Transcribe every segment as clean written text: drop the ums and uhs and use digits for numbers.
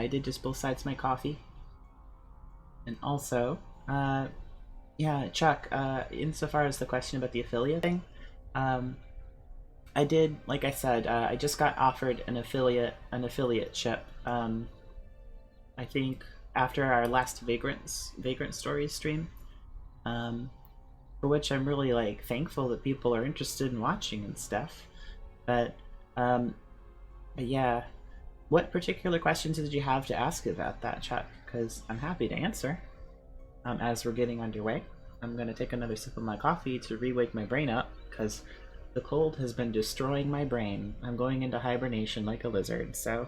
I did just both sides of my coffee. And also, yeah, Chuck, insofar as the question about the affiliate thing, um, I did, like I said, I just got offered an affiliateship. I think after our last Vagrant Stories stream, um, for which I'm really like thankful that people are interested in watching and stuff. But, um, but yeah, what particular questions did you have to ask about that, Chuck? Because I'm happy to answer. As we're getting underway, I'm gonna take another sip of my coffee to re-wake my brain up because the cold has been destroying my brain. I'm going into hibernation like a lizard, so.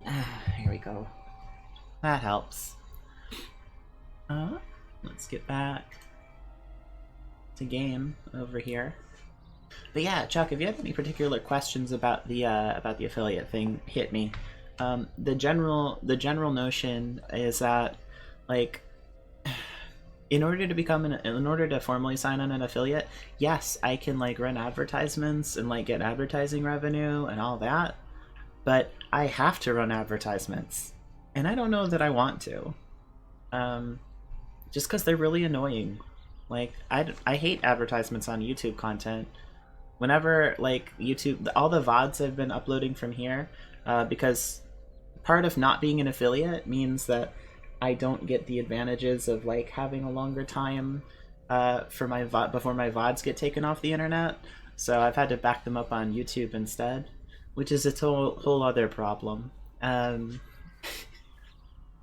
Here we go. That helps. Let's get back to game over here. But yeah, Chuck, if you have any particular questions about the affiliate thing, hit me. The general notion is that, like, in order to formally sign on an affiliate, yes, I can like run advertisements and like get advertising revenue and all that, but I have to run advertisements, and I don't know that I want to, just because they're really annoying. Like, I hate advertisements on YouTube content. Whenever like YouTube, all the VODs I've been uploading from here, because part of not being an affiliate means that I don't get the advantages of like having a longer time for my before my VODs get taken off the internet. So I've had to back them up on YouTube instead, which is a whole other problem.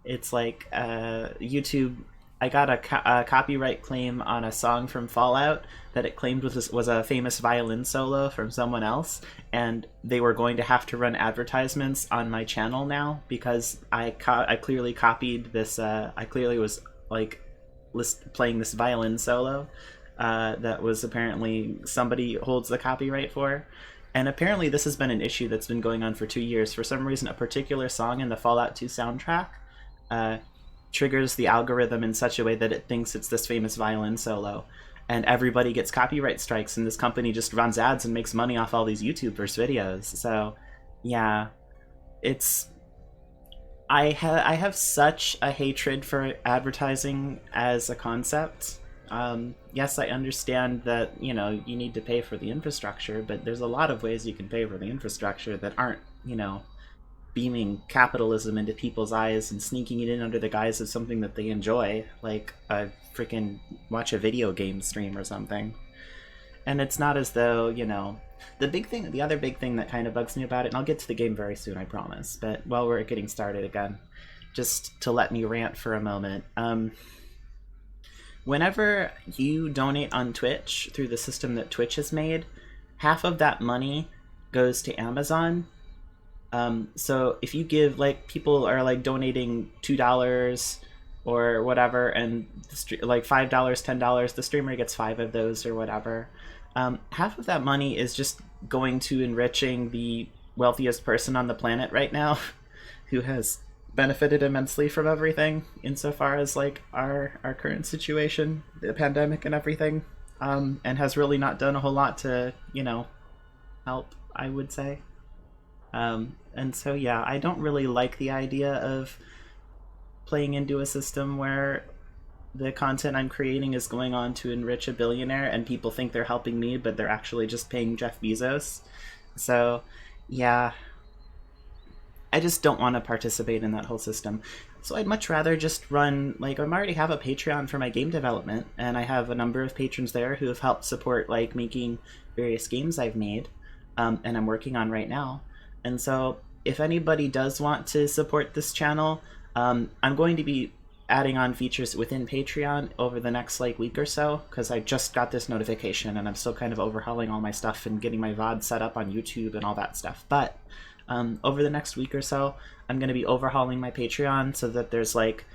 It's like YouTube. I got a copyright claim on a song from Fallout that it claimed was a famous violin solo from someone else, and they were going to have to run advertisements on my channel now because I clearly copied this. I clearly was like playing this violin solo that was apparently somebody holds the copyright for. And apparently this has been an issue that's been going on for 2 years. For some reason, a particular song in the Fallout 2 soundtrack triggers the algorithm in such a way that it thinks it's this famous violin solo, and everybody gets copyright strikes, and this company just runs ads and makes money off all these YouTubers' videos. So yeah, it's I have such a hatred for advertising as a concept. Yes, I understand that, you know, you need to pay for the infrastructure, but there's a lot of ways you can pay for the infrastructure that aren't, you know, beaming capitalism into people's eyes and sneaking it in under the guise of something that they enjoy, like a freaking watch a video game stream or something. And it's not as though, you know, the other big thing that kind of bugs me about it, and I'll get to the game very soon, I promise, but while we're getting started again, just to let me rant for a moment, whenever you donate on Twitch through the system that Twitch has made, half of that money goes to Amazon. So if you give, like, people are like donating $2 or whatever, and like $5, $10, the streamer gets 5 of those or whatever. Half of that money is just going to enriching the wealthiest person on the planet right now, who has benefited immensely from everything insofar as like our current situation, the pandemic and everything, and has really not done a whole lot to, you know, help, I would say. And so, yeah, I don't really like the idea of playing into a system where the content I'm creating is going on to enrich a billionaire and people think they're helping me, but they're actually just paying Jeff Bezos. So, yeah, I just don't want to participate in that whole system. So I'd much rather just run, like, I already have a Patreon for my game development, and I have a number of patrons there who have helped support, like, making various games I've made, and I'm working on right now. And so if anybody does want to support this channel, I'm going to be adding on features within Patreon over the next like week or so, because I just got this notification and I'm still kind of overhauling all my stuff and getting my VOD set up on YouTube and all that stuff. But over the next week or so, I'm going to be overhauling my Patreon so that there's like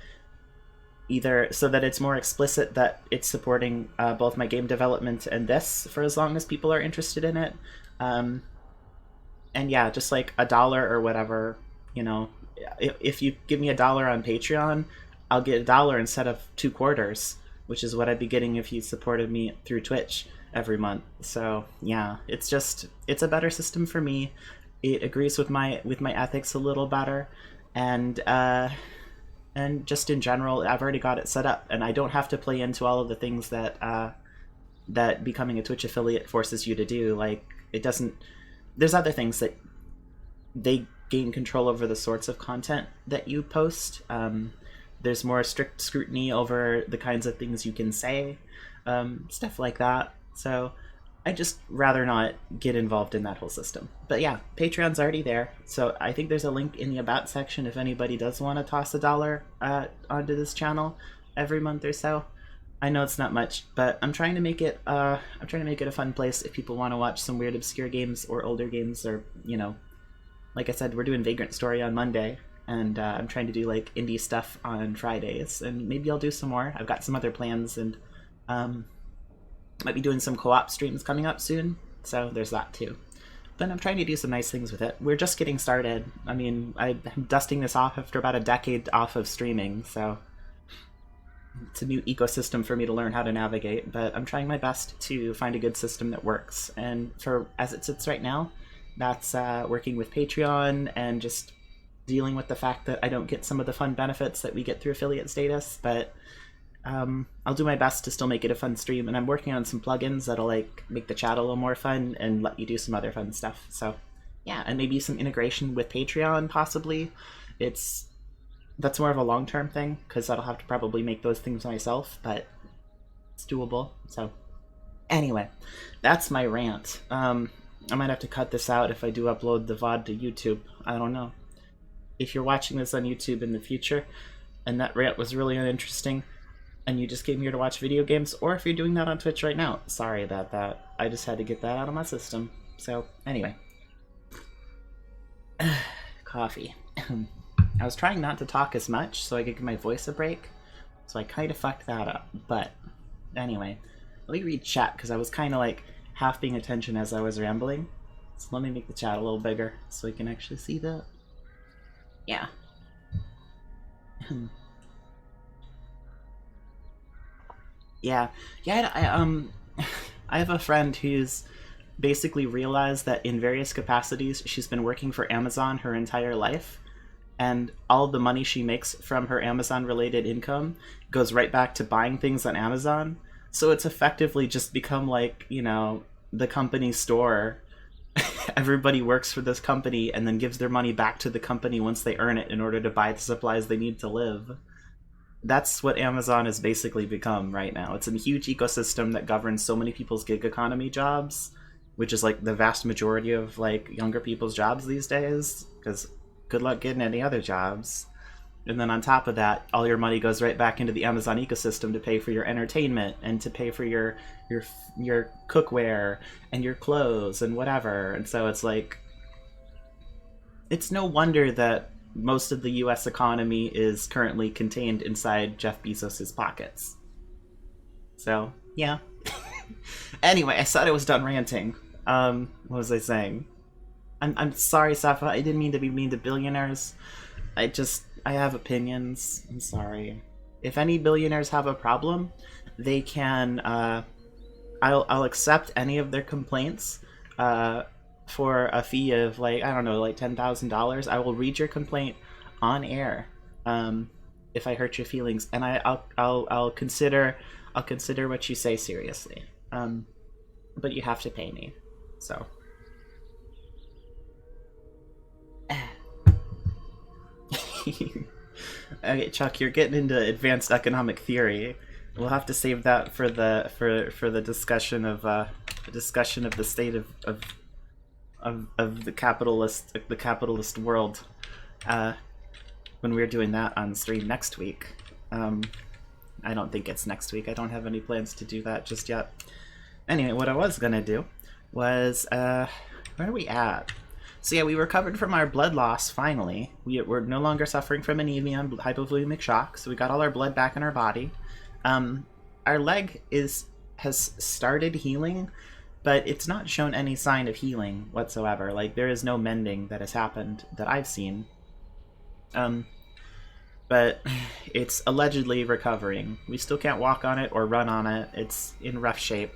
so that it's more explicit that it's supporting both my game development and this for as long as people are interested in it. And yeah, just like $1 or whatever, you know, if you give me $1 on Patreon, I'll get $1 instead of 2 quarters, which is what I'd be getting if you supported me through Twitch every month. So yeah, it's a better system for me. it agrees with my ethics a little better, and just in general, I've already got it set up, and I don't have to play into all of the things that that becoming a Twitch affiliate forces you to do. Like, it doesn't. There's other things that they gain control over the sorts of content that you post. There's more strict scrutiny over the kinds of things you can say, stuff like that. So I just rather not get involved in that whole system. But yeah, Patreon's already there. So I think there's a link in the About section if anybody does want to toss $1 onto this channel every month or so. I know it's not much, but I'm trying to make it a fun place if people want to watch some weird obscure games or older games, or, you know, like I said, we're doing Vagrant Story on Monday, and I'm trying to do like indie stuff on Fridays, and maybe I'll do some more. I've got some other plans, and might be doing some co-op streams coming up soon, so there's that too. But I'm trying to do some nice things with it. We're just getting started. I mean, I'm dusting this off after about a decade off of streaming, so it's a new ecosystem for me to learn how to navigate, but I'm trying my best to find a good system that works. And for as it sits right now, that's working with Patreon and just dealing with the fact that I don't get some of the fun benefits that we get through affiliate status, but I'll do my best to still make it a fun stream, and I'm working on some plugins that'll like make the chat a little more fun and let you do some other fun stuff. So yeah, and maybe some integration with Patreon possibly. That's more of a long-term thing, because I'll have to probably make those things myself, but it's doable. So anyway, that's my rant. I might have to cut this out if I do upload the VOD to YouTube. I don't know. If you're watching this on YouTube in the future and that rant was really uninteresting and you just came here to watch video games, or if you're doing that on Twitch right now, sorry about that. I just had to get that out of my system. So anyway. Coffee. I was trying not to talk as much so I could give my voice a break, so I kind of fucked that up. But anyway, let me read chat, because I was kind of like half paying attention as I was rambling. So let me make the chat a little bigger so we can actually see that. Yeah. Yeah. I have a friend who's basically realized that in various capacities she's been working for Amazon her entire life, and all the money she makes from her Amazon-related income goes right back to buying things on Amazon. So it's effectively just become like, you know, the company store. Everybody works for this company and then gives their money back to the company once they earn it in order to buy the supplies they need to live. That's what Amazon has basically become right now. It's a huge ecosystem that governs so many people's gig economy jobs, which is like the vast majority of like younger people's jobs these days, because good luck getting any other jobs. And then on top of that, all your money goes right back into the Amazon ecosystem to pay for your entertainment and to pay for your cookware and your clothes and whatever. And so it's like, it's no wonder that most of the US economy is currently contained inside Jeff Bezos's pockets. So, yeah. Anyway, I thought I was done ranting. What was I saying? I'm sorry, Safa. I didn't mean to be mean to billionaires. I have opinions. I'm sorry. If any billionaires have a problem, they can. I'll accept any of their complaints for a fee of like, I don't know, like $10,000. I will read your complaint on air if I hurt your feelings, and I'll consider what you say seriously. But you have to pay me. So. Okay, Chuck, you're getting into advanced economic theory. We'll have to save that for the discussion of the state of the capitalist world when we're doing that on stream next week. I don't think it's next week. I don't have any plans to do that just yet. Anyway, what I was gonna do was where are we at? So yeah, we recovered from our blood loss, finally. We're no longer suffering from anemia and hypovolemic shock, so we got all our blood back in our body. Our leg has started healing, but it's not shown any sign of healing whatsoever. Like, there is no mending that has happened that I've seen. But it's allegedly recovering. We still can't walk on it or run on it. It's in rough shape.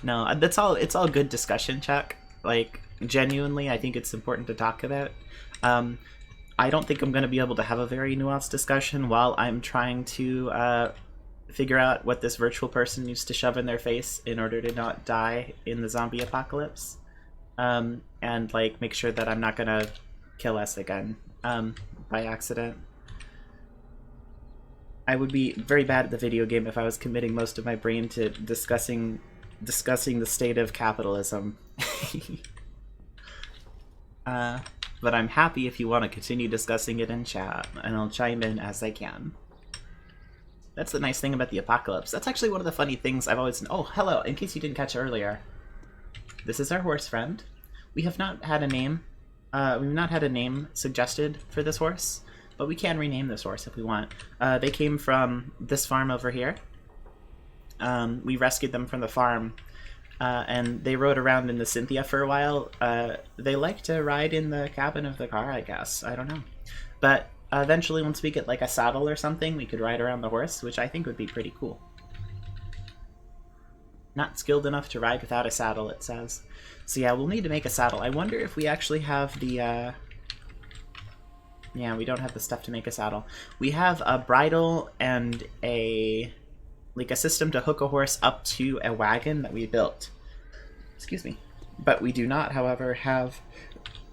No, that's all. It's all good discussion, Chuck. Like, genuinely, I think it's important to talk about. I don't think I'm going to be able to have a very nuanced discussion while I'm trying to figure out what this virtual person needs to shove in their face in order to not die in the zombie apocalypse. And, like, make sure that I'm not going to kill us again by accident. I would be very bad at the video game if I was committing most of my brain to discussing the state of capitalism. But I'm happy if you want to continue discussing it in chat, and I'll chime in as I can. That's the nice thing about the apocalypse. That's actually one of the funny things I've always... Oh, hello, in case you didn't catch earlier. This is our horse friend. We have not had a name. We've not had a name suggested for this horse, but we can rename this horse if we want. They came from this farm over here. We rescued them from the farm. And they rode around in the Cynthia for a while. They like to ride in the cabin of the car, I guess. I don't know. But eventually, once we get like a saddle or something, we could ride around the horse, which I think would be pretty cool. Not skilled enough to ride without a saddle, it says. So yeah, we'll need to make a saddle. I wonder if we actually have the... Yeah, we don't have the stuff to make a saddle. We have a bridle and a system to hook a horse up to a wagon that we built. Excuse me. But we do not, however, have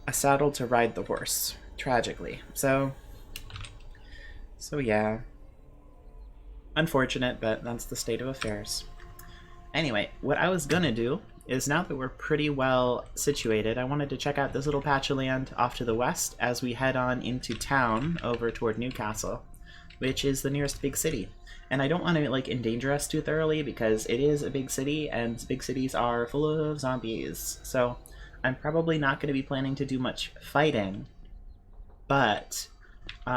a saddle to ride the horse, tragically. So yeah. Unfortunate, but that's the state of affairs. Anyway, what I was gonna do is, now that we're pretty well situated, I wanted to check out this little patch of land off to the west as we head on into town over toward Newcastle, which is the nearest big city. And I don't want to, like, endanger us too thoroughly, because it is a big city, and big cities are full of zombies. So I'm probably not going to be planning to do much fighting. But, you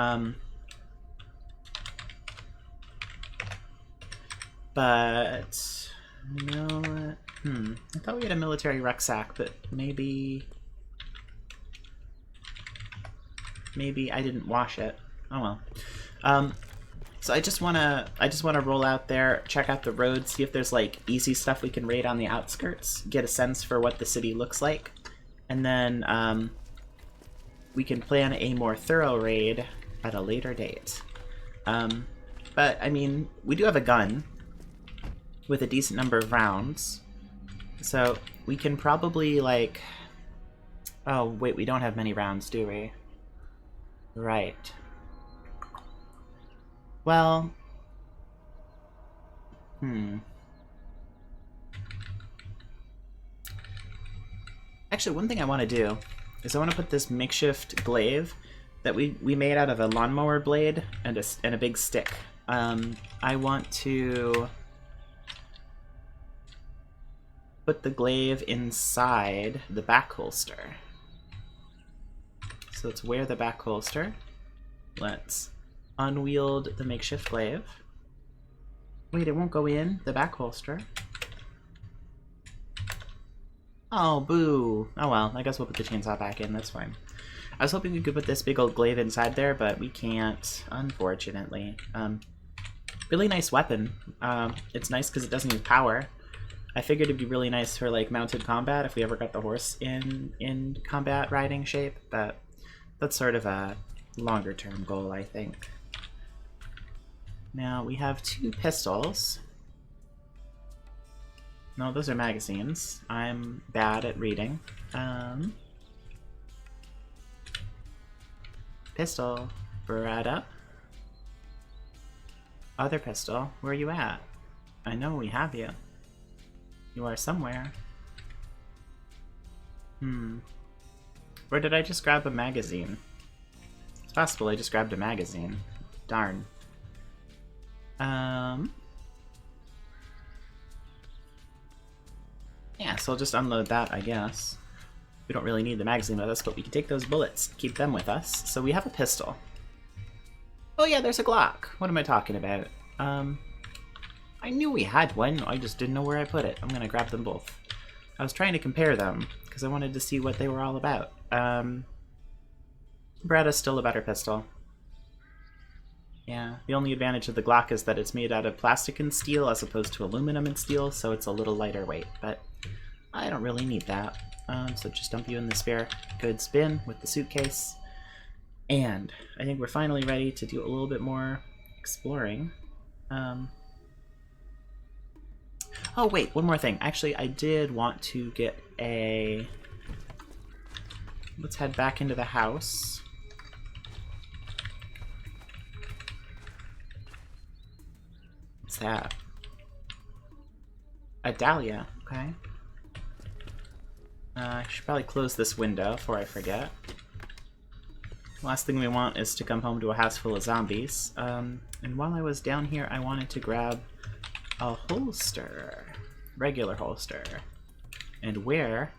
know what? I thought we had a military rucksack, but maybe I didn't wash it. Oh well. So I just wanna roll out there, check out the roads, see if there's like easy stuff we can raid on the outskirts, get a sense for what the city looks like, and then we can plan a more thorough raid at a later date. But I mean, we do have a gun with a decent number of rounds, so we can probably like... Oh wait, we don't have many rounds, do we? Right. Well, Actually, one thing I want to do is I want to put this makeshift glaive that we made out of a lawnmower blade and a big stick. I want to put the glaive inside the back holster. So let's wear the back holster. Let's unwield the makeshift glaive. Wait, it won't go in the back holster. Oh, boo. Oh well, I guess we'll put the chainsaw back in, that's fine. I was hoping we could put this big old glaive inside there, but we can't, unfortunately. Really nice weapon. It's nice because it doesn't use power. I figured it'd be really nice for like mounted combat if we ever got the horse in combat riding shape, but that's sort of a longer term goal, I think. Now we have 2 pistols. No, those are magazines. I'm bad at reading. Pistol. Beretta. Other pistol. Where are you at? I know we have you. You are somewhere. Where did I just grab a magazine? It's possible I just grabbed a magazine. Darn. Yeah, so I'll just unload that, I guess. We don't really need the magazine with us, but we can take those bullets, keep them with us. So we have a pistol. Oh yeah, there's a Glock. What am I talking about? I knew we had one, I just didn't know where I put it. I'm gonna grab them both. I was trying to compare them, because I wanted to see what they were all about. Beretta's still a better pistol. Yeah, the only advantage of the Glock is that it's made out of plastic and steel as opposed to aluminum and steel, so it's a little lighter weight, but I don't really need that. So just dump you in the spare goods bin with the suitcase. And I think we're finally ready to do a little bit more exploring. Oh wait, one more thing. Actually, I did want to get a... Let's head back into the house. What's that? A dahlia, okay. I should probably close this window before I forget. Last thing we want is to come home to a house full of zombies. And while I was down here, I wanted to grab a holster. Regular holster. And wear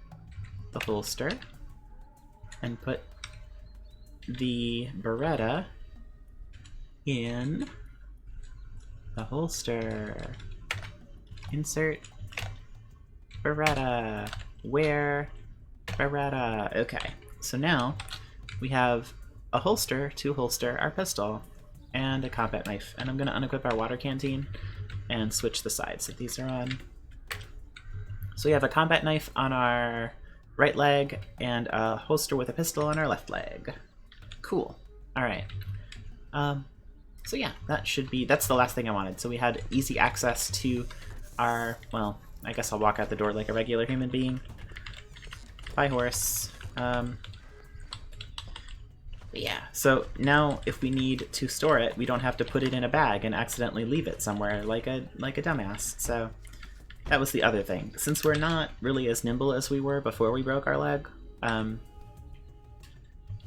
the holster. And put the Beretta in the holster. Insert Beretta. Wear Beretta. Okay, so now we have a holster to holster our pistol and a combat knife. And I'm going to unequip our water canteen and switch the sides that these are on. So we have a combat knife on our right leg and a holster with a pistol on our left leg. Cool. All right. So yeah, that's the last thing I wanted. So we had easy access to our, well, I guess I'll walk out the door like a regular human being. By horse. Yeah, so now if we need to store it, we don't have to put it in a bag and accidentally leave it somewhere like a dumbass. So that was the other thing. Since we're not really as nimble as we were before we broke our leg,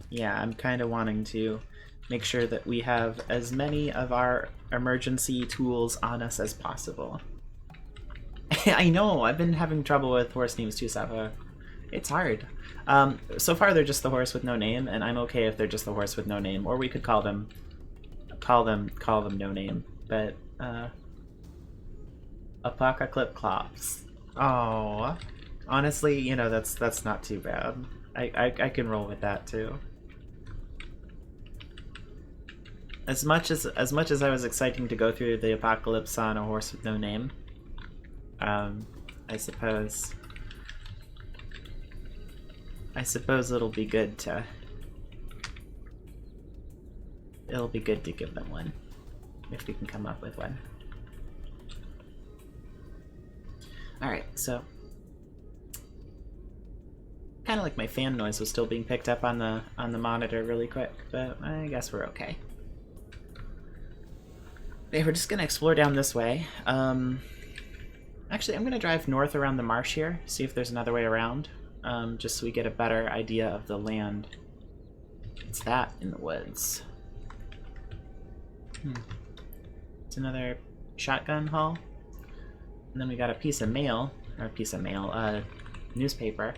yeah, I'm kind of wanting to make sure that we have as many of our emergency tools on us as possible. I know, I've been having trouble with horse names too, Safa. It's hard. So far they're just the horse with no name, and I'm okay if they're just the horse with no name. Or we could call them no name. But Apocalypse. Oh, honestly, you know, that's not too bad. I can roll with that too. As much as I was exciting to go through the apocalypse on a horse with no name, I suppose it'll be good to give them one, if we can come up with one. Alright, so kind of like my fan noise was still being picked up on the monitor really quick, but I guess we're okay. Okay, we're just gonna explore down this way. Actually, I'm gonna drive north around the marsh here, see if there's another way around. Just so we get a better idea of the land. It's that in the woods. It's another shotgun haul. And then we got a piece of mail, newspaper.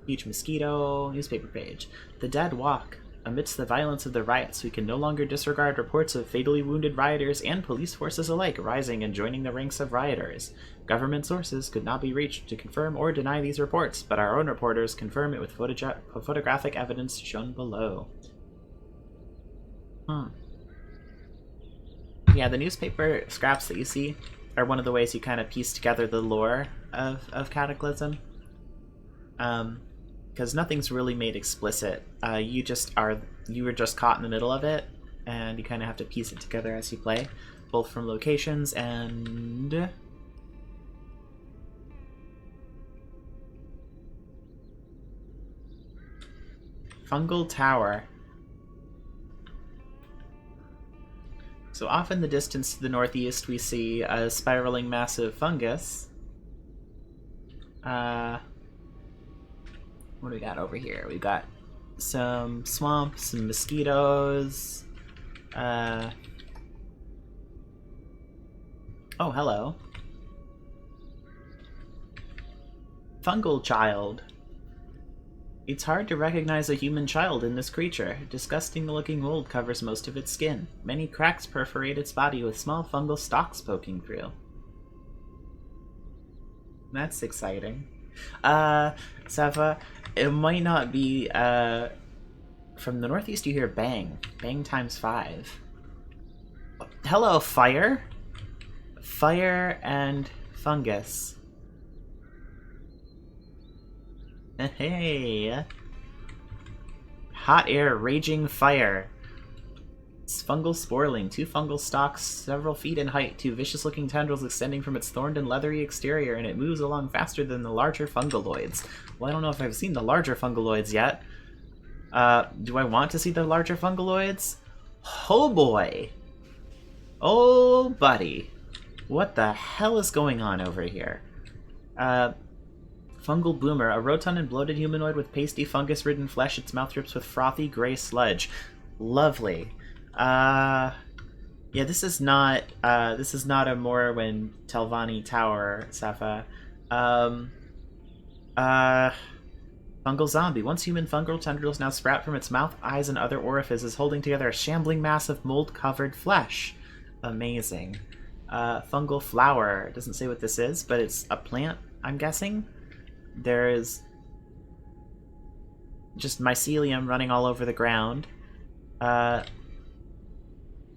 Huge mosquito, newspaper page. The dead walk. Amidst the violence of the riots, we can no longer disregard reports of fatally wounded rioters and police forces alike rising and joining the ranks of rioters. Government sources could not be reached to confirm or deny these reports, but our own reporters confirm it with photographic evidence shown below. Yeah, the newspaper scraps that you see are one of the ways you kind of piece together the lore of Cataclysm. Because nothing's really made explicit. You were just caught in the middle of it, and you kind of have to piece it together as you play, both from locations and fungal tower. So off in the distance to the northeast, we see a spiraling massive fungus. What do we got over here? We've got some swamp, some mosquitoes. Oh, hello. Fungal child. It's hard to recognize a human child in this creature. Disgusting-looking mold covers most of its skin. Many cracks perforate its body with small fungal stalks poking through. That's exciting. Safa, it might not be from the northeast you hear bang. Bang times 5. Hello, fire. Fire and fungus. Hey. Hot air, raging fire. It's fungal sporling. 2 fungal stalks, several feet in height. 2 vicious-looking tendrils extending from its thorned and leathery exterior, and it moves along faster than the larger fungaloids. Well, I don't know if I've seen the larger fungaloids yet. Do I want to see the larger fungaloids? Oh boy. Oh buddy. What the hell is going on over here? Fungal boomer, a rotund and bloated humanoid with pasty fungus-ridden flesh. Its mouth drips with frothy gray sludge. Lovely. Yeah, this is not a Morrowind Telvanni Tower, Safa. Fungal zombie. Once human fungal tendrils now sprout from its mouth, eyes, and other orifices, holding together a shambling mass of mold-covered flesh. Amazing. Fungal flower. It doesn't say what this is, but it's a plant, I'm guessing. There's just mycelium running all over the ground. And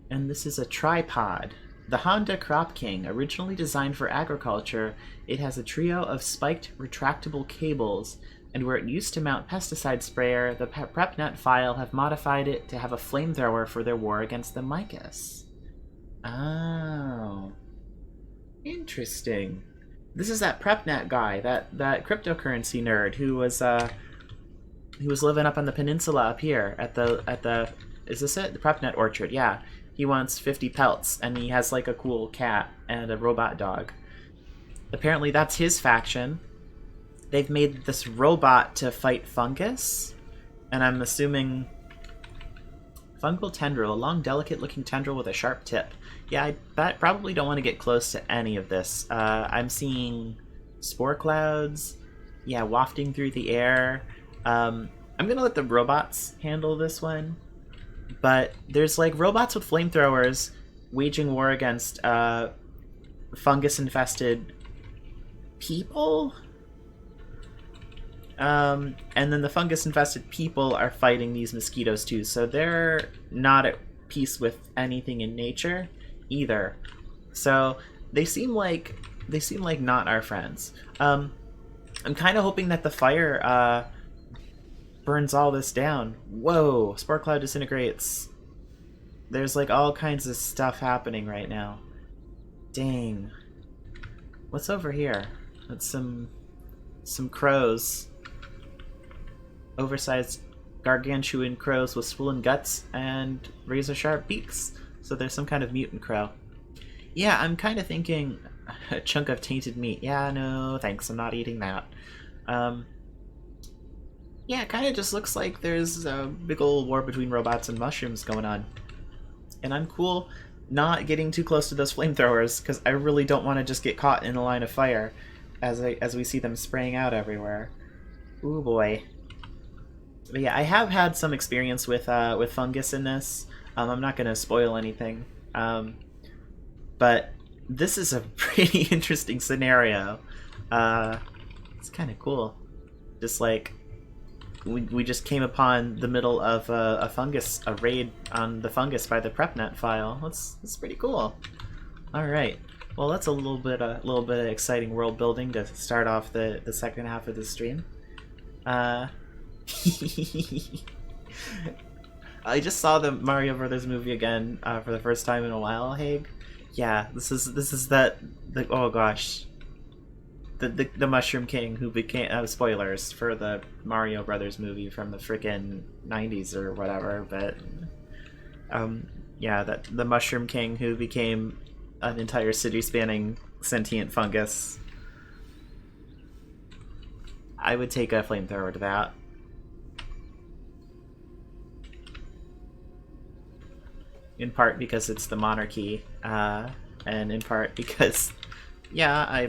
this is a tripod. The Honda Crop King, originally designed for agriculture, it has a trio of spiked retractable cables, and where it used to mount pesticide sprayer, the PrepNet file have modified it to have a flamethrower for their war against the Mycus. Oh. Interesting. This is that PrepNet guy, that cryptocurrency nerd who was living up on the peninsula up here at the is this it? The PrepNet Orchard, yeah. He wants 50 pelts, and he has like a cool cat and a robot dog. Apparently that's his faction. They've made this robot to fight fungus, and I'm assuming fungal tendril, a long, delicate-looking tendril with a sharp tip. Yeah, I probably don't want to get close to any of this. I'm seeing spore clouds, yeah, wafting through the air. I'm gonna let the robots handle this one, but there's like robots with flamethrowers waging war against fungus-infested people. And then the fungus-infested people are fighting these mosquitoes too, so they're not at peace with anything in nature either. So they seem like not our friends. I'm kind of hoping that the fire burns all this down. Whoa! Spore cloud disintegrates. There's like all kinds of stuff happening right now. Dang. What's over here? That's some crows. Oversized gargantuan crows with swollen guts and razor-sharp beaks. So there's some kind of mutant crow. Yeah, I'm kind of thinking a chunk of tainted meat. Yeah, no, thanks, I'm not eating that. Yeah, it kind of just looks like there's a big old war between robots and mushrooms going on. And I'm cool not getting too close to those flamethrowers, because I really don't want to just get caught in a line of fire as we see them spraying out everywhere. Ooh boy. But yeah, I have had some experience with fungus in this. I'm not going to spoil anything. But this is a pretty interesting scenario. It's kind of cool. Just like, we just came upon the middle of a raid on the fungus by the PrepNet file. That's pretty cool. Alright. Well, that's a little bit of exciting world building to start off the second half of the stream. I just saw the Mario Brothers movie again for the first time in a while, Haig. Yeah, this is oh gosh, the Mushroom King who became spoilers for the Mario Brothers movie from the frickin' 90s or whatever, but yeah, that the Mushroom King who became an entire city-spanning sentient fungus. I would take a flamethrower to that. In part because it's the monarchy, and in part because, yeah,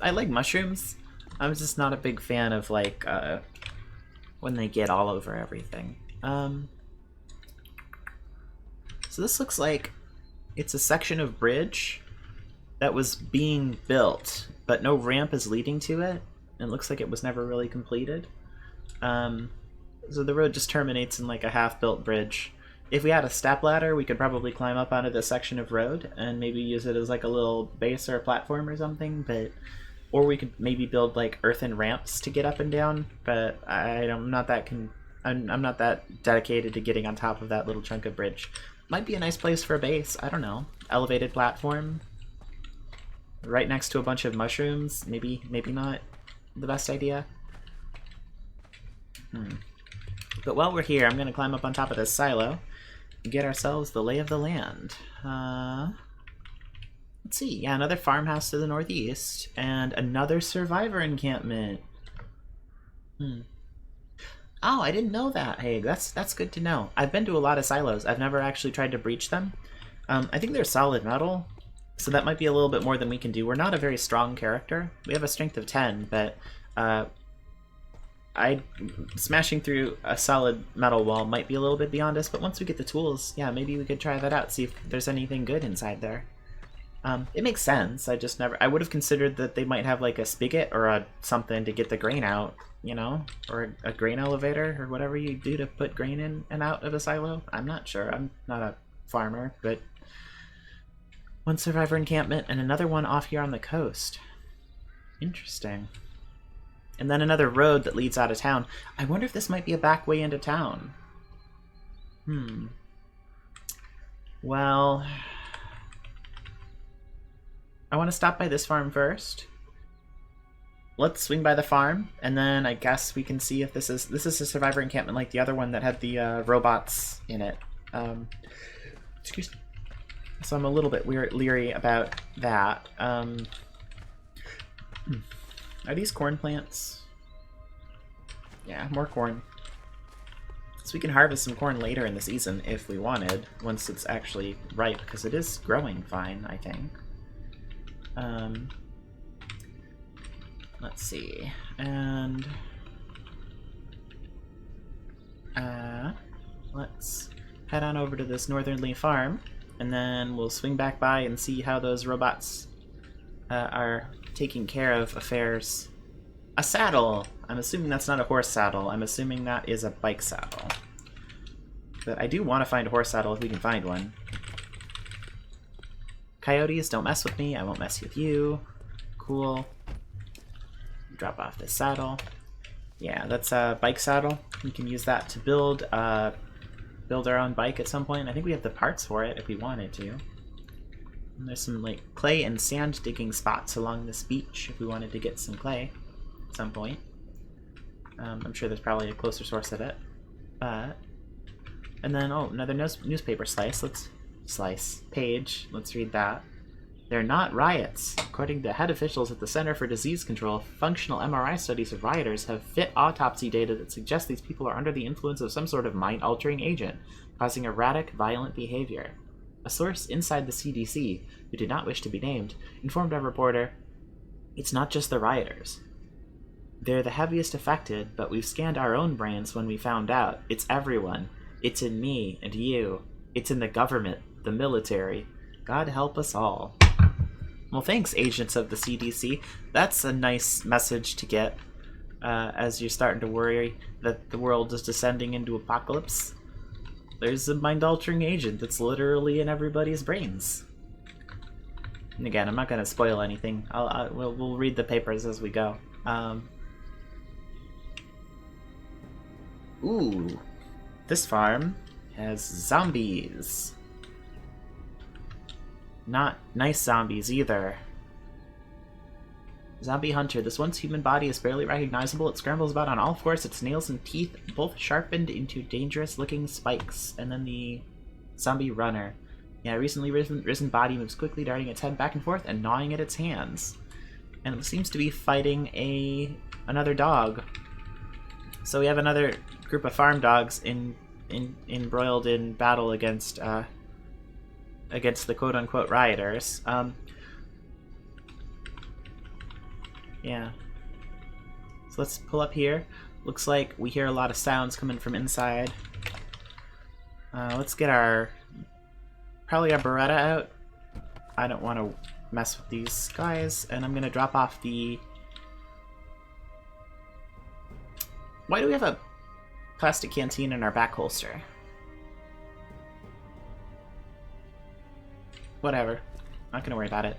I like mushrooms. I'm just not a big fan of like when they get all over everything. So this looks like it's a section of bridge that was being built, but no ramp is leading to it. It looks like it was never really completed. So the road just terminates in like a half-built bridge. If we had a step ladder, we could probably climb up onto this section of road and maybe use it as like a little base or a platform or something, but or we could maybe build like earthen ramps to get up and down, but I'm not that dedicated to getting on top of that little chunk of bridge. Might be a nice place for a base, I don't know. Elevated platform. Right next to a bunch of mushrooms. Maybe not the best idea. But while we're here, I'm going to climb up on top of this silo and get ourselves the lay of the land. Let's see. Yeah, another farmhouse to the northeast and another survivor encampment. Oh, I didn't know that. Hey, that's good to know. I've been to a lot of silos. I've never actually tried to breach them. I think they're solid metal, so that might be a little bit more than we can do. We're not a very strong character. We have a strength of 10, but smashing through a solid metal wall might be a little bit beyond us, but once we get the tools, yeah, maybe we could try that out, see if there's anything good inside there. It makes sense. I would have considered that they might have like a spigot or something to get the grain out, you know, or a grain elevator or whatever you do to put grain in and out of a silo. I'm not sure. I'm not a farmer, but one survivor encampment and another one off here on the coast. Interesting. And then another road that leads out of town. I wonder if this might be a back way into town. Well, I want to stop by this farm first. Let's swing by the farm, and then I guess we can see if this is a survivor encampment like the other one that had the robots in it. Excuse me. So I'm a little bit leery about that. Are these corn plants? Yeah, more corn. So we can harvest some corn later in the season if we wanted, once it's actually ripe, because it is growing fine, I think. Let's see, and let's head on over to this northernly farm, and then we'll swing back by and see how those robots are taking care of affairs. A saddle! I'm assuming that's not a horse saddle. I'm assuming that is a bike saddle. But I do want to find a horse saddle if we can find one. Coyotes, don't mess with me. I won't mess with you. Cool. Drop off this saddle. Yeah, that's a bike saddle. We can use that to build our own bike at some point. I think we have the parts for it if we wanted to. And there's some like clay and sand digging spots along this beach if we wanted to get some clay at some point. I'm sure there's probably a closer source of it. And then, oh, another newspaper slice. Page. Let's read that. They're not riots. According to head officials at the Center for Disease Control, functional MRI studies of rioters have fit autopsy data that suggests these people are under the influence of some sort of mind-altering agent, causing erratic, violent behavior. A source inside the CDC, who did not wish to be named, informed our reporter, "It's not just the rioters. They're the heaviest affected, but we've scanned our own brains when we found out. It's everyone. It's in me and you. It's in the government, the military. God help us all." Well, thanks, agents of the CDC. That's a nice message to get as you're starting to worry that the world is descending into apocalypse. There's a mind-altering agent that's literally in everybody's brains. And again, I'm not going to spoil anything. We'll read the papers as we go. Ooh, this farm has zombies. Not nice zombies either. Zombie hunter. This once human body is barely recognizable. It scrambles about on all fours, its nails and teeth both sharpened into dangerous looking spikes. And then the zombie runner. Yeah, recently risen body moves quickly, darting its head back and forth and gnawing at its hands. And it seems to be fighting another dog. So we have another group of farm dogs embroiled in battle against the quote-unquote rioters. Yeah. So let's pull up here. Looks like we hear a lot of sounds coming from inside. Let's get probably our Beretta out. I don't want to mess with these guys, and I'm gonna drop off the... Why do we have a plastic canteen in our back holster. Whatever. Not gonna worry about it.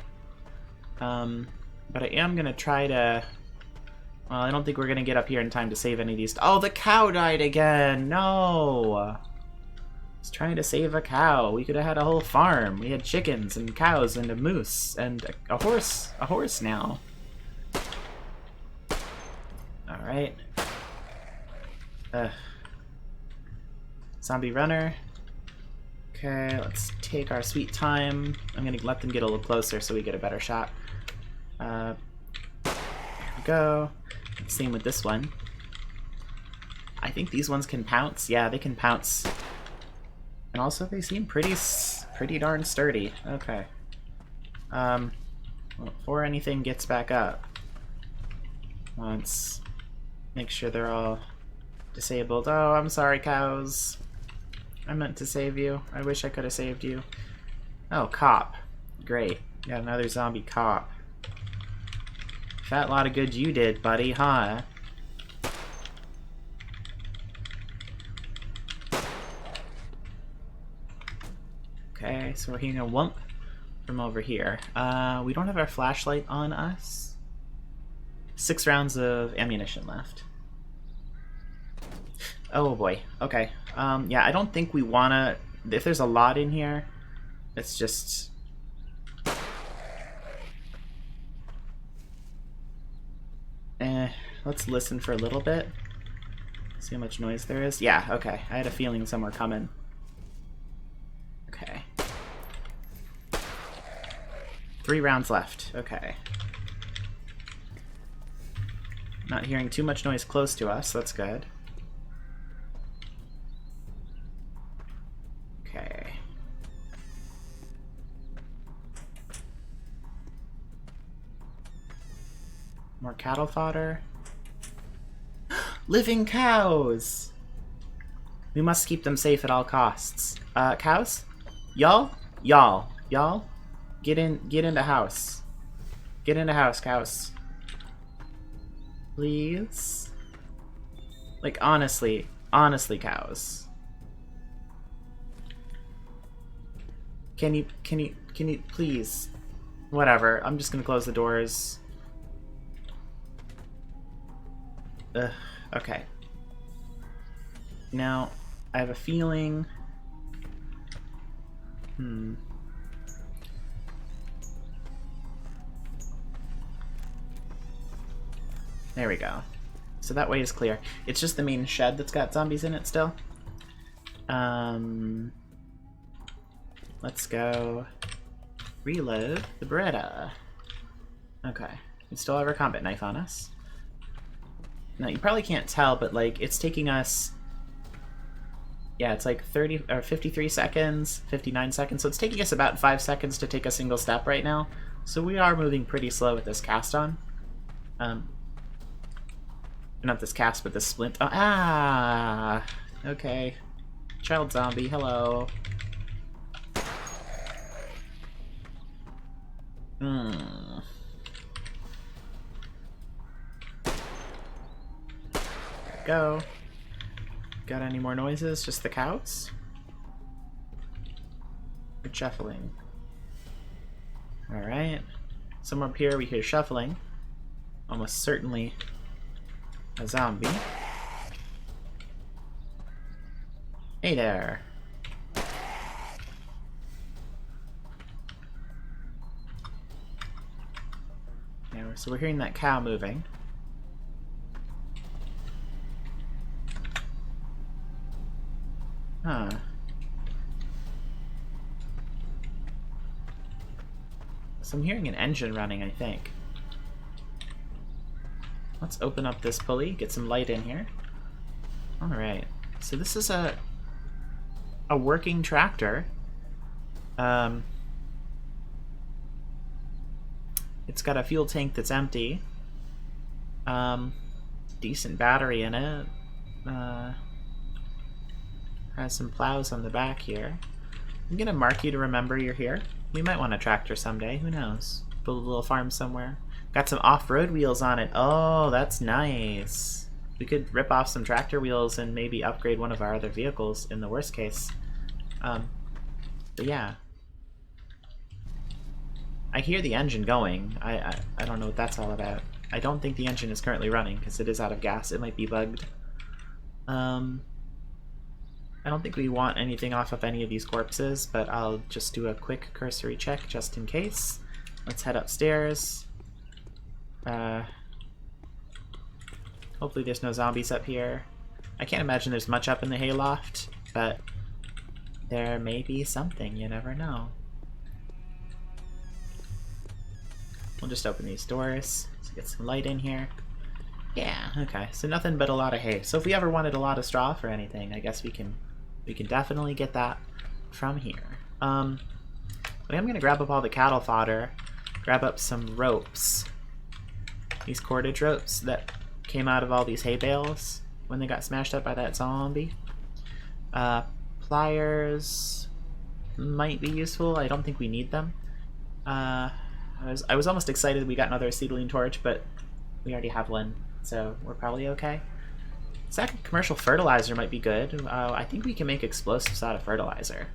But I am gonna try to... Well, I don't think we're gonna get up here in time to save any of these... Oh, the cow died again! No! I was trying to save a cow. We could have had a whole farm. We had chickens and cows and a moose and a horse. A horse now. Alright. Zombie runner. Okay, let's take our sweet time. I'm gonna let them get a little closer so we get a better shot. There we go. Same with this one. I think these ones can pounce. Yeah, they can pounce. And also they seem pretty darn sturdy. Okay. Well, before anything gets back up, let's make sure they're all disabled. Oh, I'm sorry, cows. I meant to save you. I wish I could have saved you. Oh, cop. Great. Got another zombie cop. Fat lot of good you did, buddy, huh? Okay, so we're hearing a whoomp from over here. We don't have our flashlight on us. 6 rounds of ammunition left. Oh boy. Okay. Yeah, I don't think we wanna... If there's a lot in here, it's just... Let's listen for a little bit. See how much noise there is. Yeah, okay. I had a feeling some were coming. Okay. 3 rounds left. Okay. Not hearing too much noise close to us. That's good. Okay. More cattle fodder. Living cows! We must keep them safe at all costs. Cows? Y'all? Y'all? Get into house. Get into house, cows. Please? Like, honestly, cows. Can you, please? Whatever, I'm just gonna close the doors. Ugh, okay. Now, I have a feeling... There we go. So that way is clear. It's just the main shed that's got zombies in it still. Let's go reload the Beretta. Okay. We still have our combat knife on us. Now, you probably can't tell, but, like, it's taking us... Yeah, it's like 30 or 53 seconds, 59 seconds. So it's taking us about 5 seconds to take a single step right now. So we are moving pretty slow with this cast on. Not this cast, but this splint. Oh, ah! Okay. Child zombie, hello. There we go. Got any more noises? Just the cows? We're shuffling. Alright. Somewhere up here we hear shuffling. Almost certainly a zombie. Hey there. Now, so we're hearing that cow moving. Huh. So I'm hearing an engine running, I think. Let's open up this pulley, get some light in here. Alright. So this is a working tractor. It's got a fuel tank that's empty. Decent battery in it. Has some plows on the back here. I'm gonna mark you to remember you're here. We might want a tractor someday, who knows? Build a little farm somewhere. Got some off-road wheels on it. Oh, that's nice. We could rip off some tractor wheels and maybe upgrade one of our other vehicles in the worst case. But yeah. I hear the engine going. I don't know what that's all about. I don't think the engine is currently running because it is out of gas. It might be bugged. I don't think we want anything off of any of these corpses, but I'll just do a quick cursory check just in case. Let's head upstairs. Hopefully there's no zombies up here. I can't imagine there's much up in the hayloft, but there may be something. You never know. We'll just open these doors to get some light in here. Yeah, okay. So nothing but a lot of hay. So if we ever wanted a lot of straw for anything, I guess we can definitely get that from here. But I'm gonna grab up all the cattle fodder, grab up some ropes. These cordage ropes that came out of all these hay bales when they got smashed up by that zombie. Pliers might be useful. I don't think we need them. I was almost excited we got another acetylene torch, but we already have one, so we're probably okay. Second, commercial fertilizer might be good. I think we can make explosives out of fertilizer.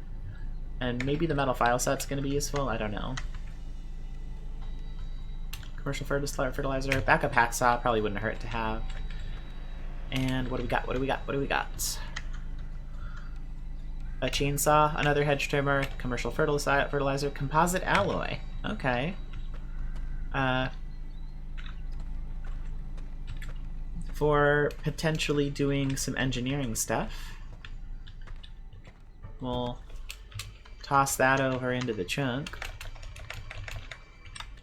And maybe the metal file set's going to be useful, I don't know. Commercial fertilizer, backup hacksaw probably wouldn't hurt to have. And what do we got, what do we got, what do we got? A chainsaw, another hedge trimmer, commercial fertilizer, composite alloy. Okay. For potentially doing some engineering stuff, we'll toss that over into the chunk.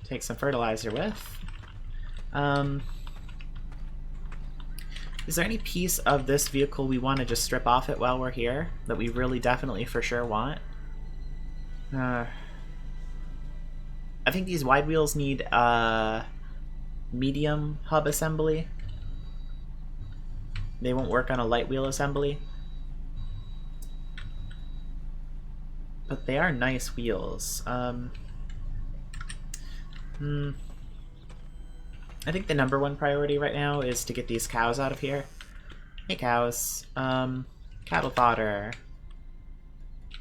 Take some fertilizer with. Is there any piece of this vehicle we want to just strip off it while we're here that we really definitely for sure want? I think these wide wheels need a medium hub assembly. They won't work on a light wheel assembly. But they are nice wheels. I think the #1 priority right now is to get these cows out of here. Hey cows. Cattle fodder.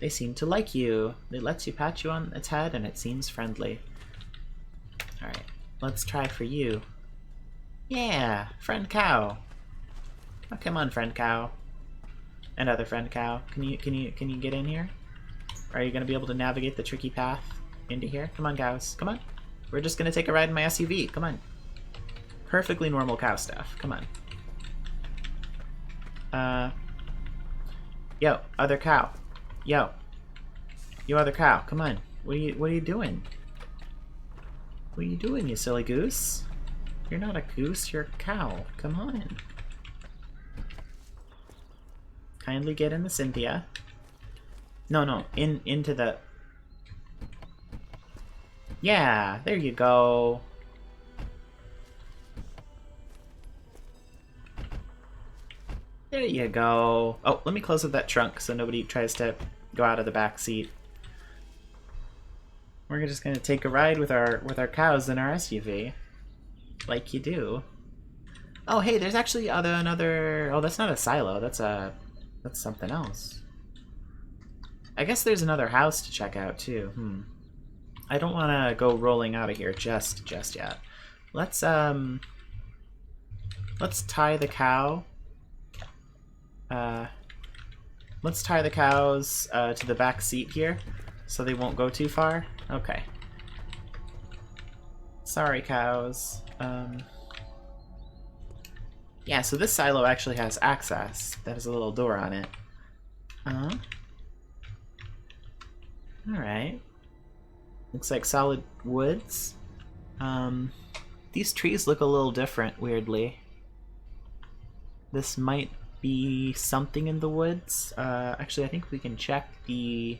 They seem to like you. It lets you pat you on its head and it seems friendly. Alright, let's try for you. Yeah, friend cow. Oh, come on, friend cow. And other friend cow. Can you get in here? Or are you gonna be able to navigate the tricky path into here? Come on, cows. Come on. We're just gonna take a ride in my SUV. Come on. Perfectly normal cow stuff. Come on. Yo, other cow. Yo. You other cow. Come on. What are you doing? What are you doing, you silly goose? You're not a goose, you're a cow. Come on. Kindly get in the Cynthia. No, into the... Yeah, there you go. There you go. Oh, let me close up that trunk so nobody tries to go out of the back seat. We're just gonna take a ride with our cows in our SUV, like you do. Oh, hey, there's actually another. Oh, that's not a silo. That's something else. I guess there's another house to check out too. I don't want to go rolling out of here just yet. Let's tie the cow. Let's tie the cows to the back seat here, so they won't go too far. Okay. Sorry, cows. Yeah, so this silo actually has access. That has a little door on it. Alright. Looks like solid woods. These trees look a little different, weirdly. This might be something in the woods. Actually, I think we can check the...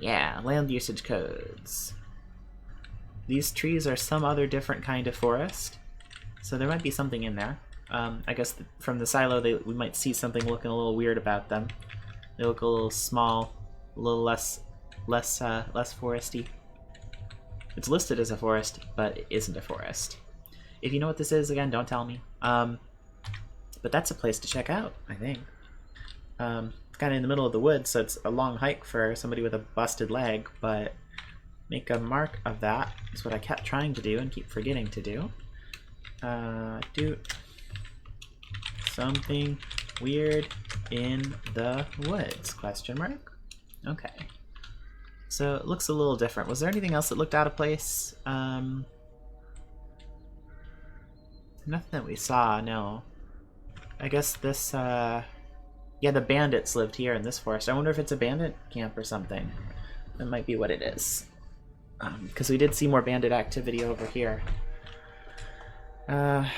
Yeah, land usage codes. These trees are some other different kind of forest, so there might be something in there. I guess from the silo we might see something looking a little weird about them. They look a little small, a little less foresty. It's listed as a forest, but it isn't a forest. If you know what this is, again, don't tell me. But that's a place to check out, I think. It's kind of in the middle of the woods, so it's a long hike for somebody with a busted leg, but make a mark of that is what I kept trying to do and keep forgetting to do. Do something weird in the woods, question mark? Okay. So it looks a little different. Was there anything else that looked out of place? Nothing that we saw, no. I guess this, yeah, the bandits lived here in this forest. I wonder if it's a bandit camp or something. That might be what it is. Because we did see more bandit activity over here. Yeah,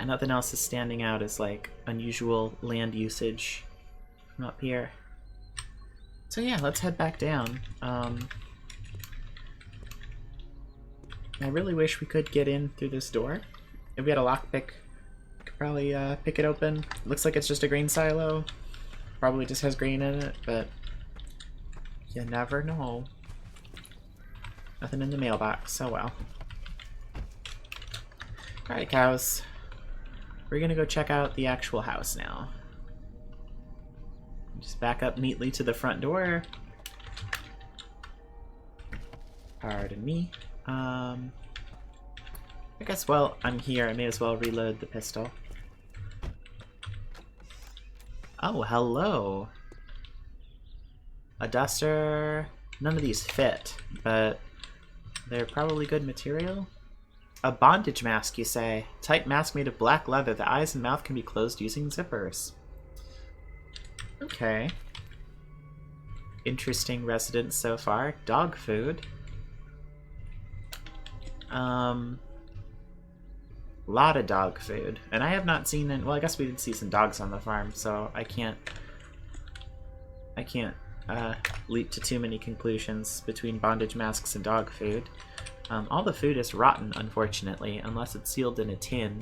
nothing else is standing out as, like, unusual land usage from up here. So yeah, let's head back down. I really wish we could get in through this door. If we had a lockpick, could probably pick it open. Looks like it's just a grain silo. Probably just has grain in it, but you never know. Nothing in the mailbox, oh well. Alright, cows. We're gonna go check out the actual house now. Just back up neatly to the front door. Pardon me. I guess, well, I'm here. I may as well reload the pistol. Oh, hello. A duster. None of these fit, but they're probably good material. A bondage mask, you say? Tight mask made of black leather. The eyes and mouth can be closed using zippers. Okay. Interesting residence so far. Dog food. Lot of dog food. And I have not seen well, I guess we did see some dogs on the farm, so I can't leap to too many conclusions between bondage masks and dog food. All the food is rotten, unfortunately, unless it's sealed in a tin.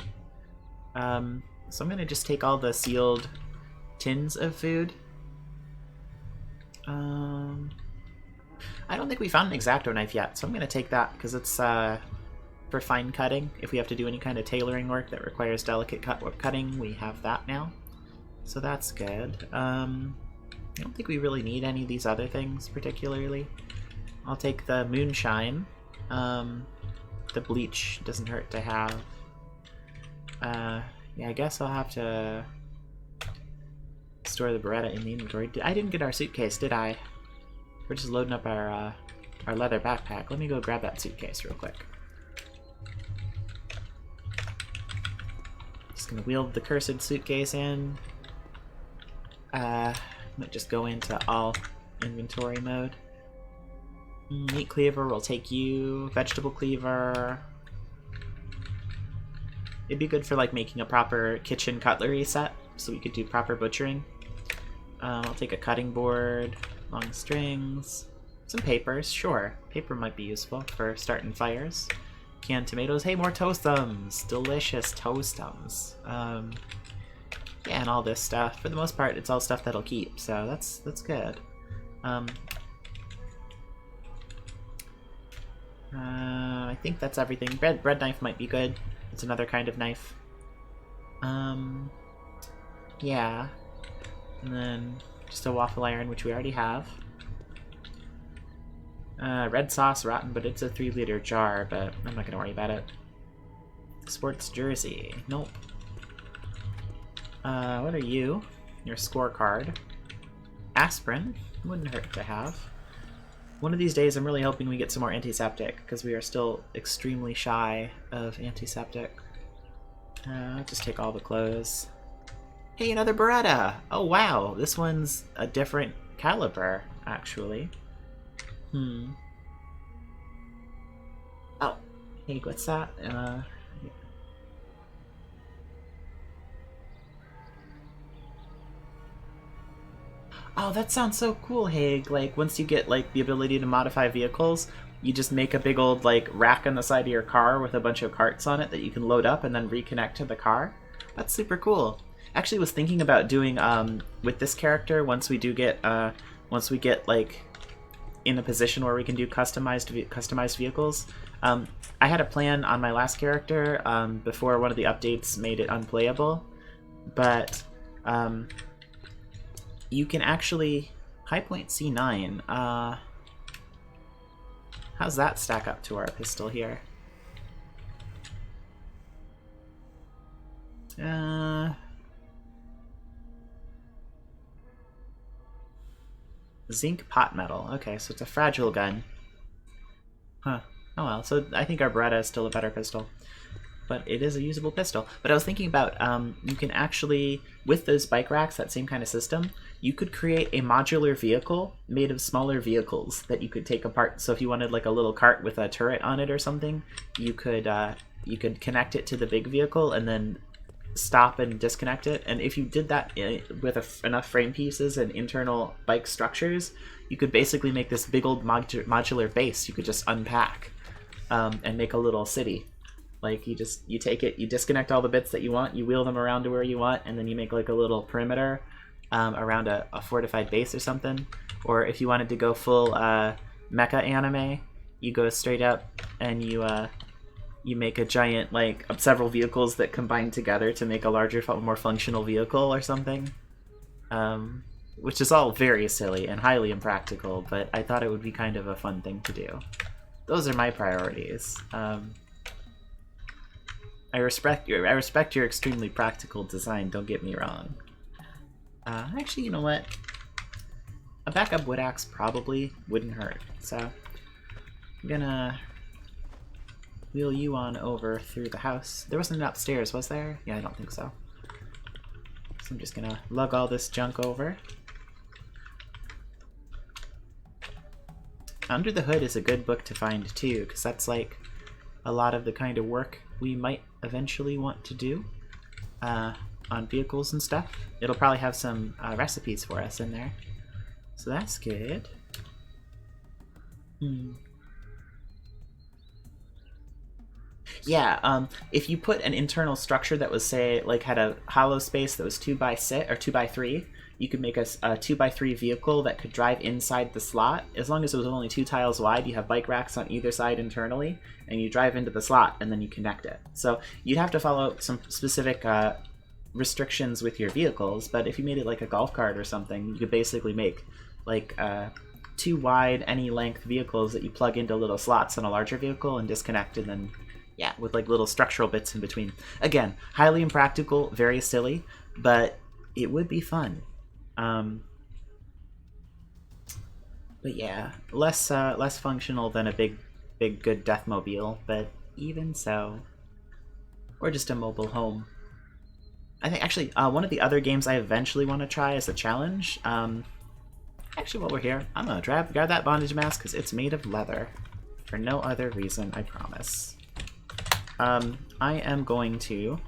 So I'm gonna just take all the sealed tins of food. I don't think we found an X-Acto knife yet, so I'm gonna take that because it's for fine cutting. If we have to do any kind of tailoring work that requires delicate cutting, we have that now. So that's good. I don't think we really need any of these other things particularly. I'll take the moonshine. The bleach doesn't hurt to have. Yeah, I guess I'll have to store the Beretta in the inventory. I didn't get our suitcase, did I? We're just loading up our leather backpack. Let me go grab that suitcase real quick. Just gonna wheel the cursed suitcase in. Might just go into all inventory mode. Meat cleaver will take you. Vegetable cleaver. It'd be good for like making a proper kitchen cutlery set, so we could do proper butchering. I'll take a cutting board, long strings, some papers. Sure, paper might be useful for starting fires. Canned tomatoes. Hey, more toastums! Delicious toastums. Yeah, and all this stuff. For the most part, it's all stuff that'll keep, so that's good. I think that's everything. Bread knife might be good. It's another kind of knife. Yeah. And then just a waffle iron, which we already have. Red sauce, rotten, but it's a 3-liter jar, but I'm not gonna worry about it. Sports jersey. Nope. What are you? Your scorecard. Aspirin. Wouldn't hurt to have. One of these days, I'm really hoping we get some more antiseptic, because we are still extremely shy of antiseptic. I'll just take all the clothes. Hey, another Beretta! Oh wow, this one's a different caliber, actually. Oh, hey, what's that? Oh, that sounds so cool, Haig. Like, once you get, like, the ability to modify vehicles, you just make a big old, like, rack on the side of your car with a bunch of carts on it that you can load up and then reconnect to the car. That's super cool. Actually was thinking about doing, with this character, once we get, like, in a position where we can do customized vehicles. I had a plan on my last character before one of the updates made it unplayable, but you can actually high point C9. How's that stack up to our pistol here? Zinc pot metal. Okay, so it's a fragile gun. Huh. Oh well, so I think our Beretta is still a better pistol. But it is a usable pistol. But I was thinking about, you can actually, with those bike racks, that same kind of system, you could create a modular vehicle made of smaller vehicles that you could take apart. So if you wanted like a little cart with a turret on it or something, you could connect it to the big vehicle and then stop and disconnect it. And if you did that with enough frame pieces and internal bike structures, you could basically make this big old modular base you could just unpack and make a little city. Like you take it, you disconnect all the bits that you want, you wheel them around to where you want, and then you make like a little perimeter around a fortified base or something. Or if you wanted to go full mecha anime, you go straight up and you make a giant, like, several vehicles that combine together to make a larger, more functional vehicle or something. Which is all very silly and highly impractical, but I thought it would be kind of a fun thing to do. Those are my priorities. I respect your extremely practical design, don't get me wrong. Actually, you know what? A backup wood axe probably wouldn't hurt, so I'm gonna wheel you on over through the house. There wasn't an upstairs, was there? Yeah, I don't think so. So I'm just gonna lug all this junk over. Under the Hood is a good book to find too, because that's like a lot of the kind of work we might eventually want to do on vehicles and stuff. It'll probably have some recipes for us in there, so that's good. Yeah, if you put an internal structure that was, say, like had a hollow space that was 2x6 or 2x3, you could make a 2x3 vehicle that could drive inside the slot. As long as it was only 2 tiles wide, you have bike racks on either side internally, and you drive into the slot and then you connect it. So you'd have to follow some specific restrictions with your vehicles, but if you made it like a golf cart or something, you could basically make like 2 wide, any length vehicles that you plug into little slots on a larger vehicle and disconnect, and then yeah, with like little structural bits in between. Again, highly impractical, very silly, but it would be fun. But yeah, less functional than a big good deathmobile, but even so. Or just a mobile home. I think actually one of the other games I eventually want to try as a challenge. Actually, while we're here, I'm gonna grab that bondage mask because it's made of leather. For no other reason, I promise. I am going to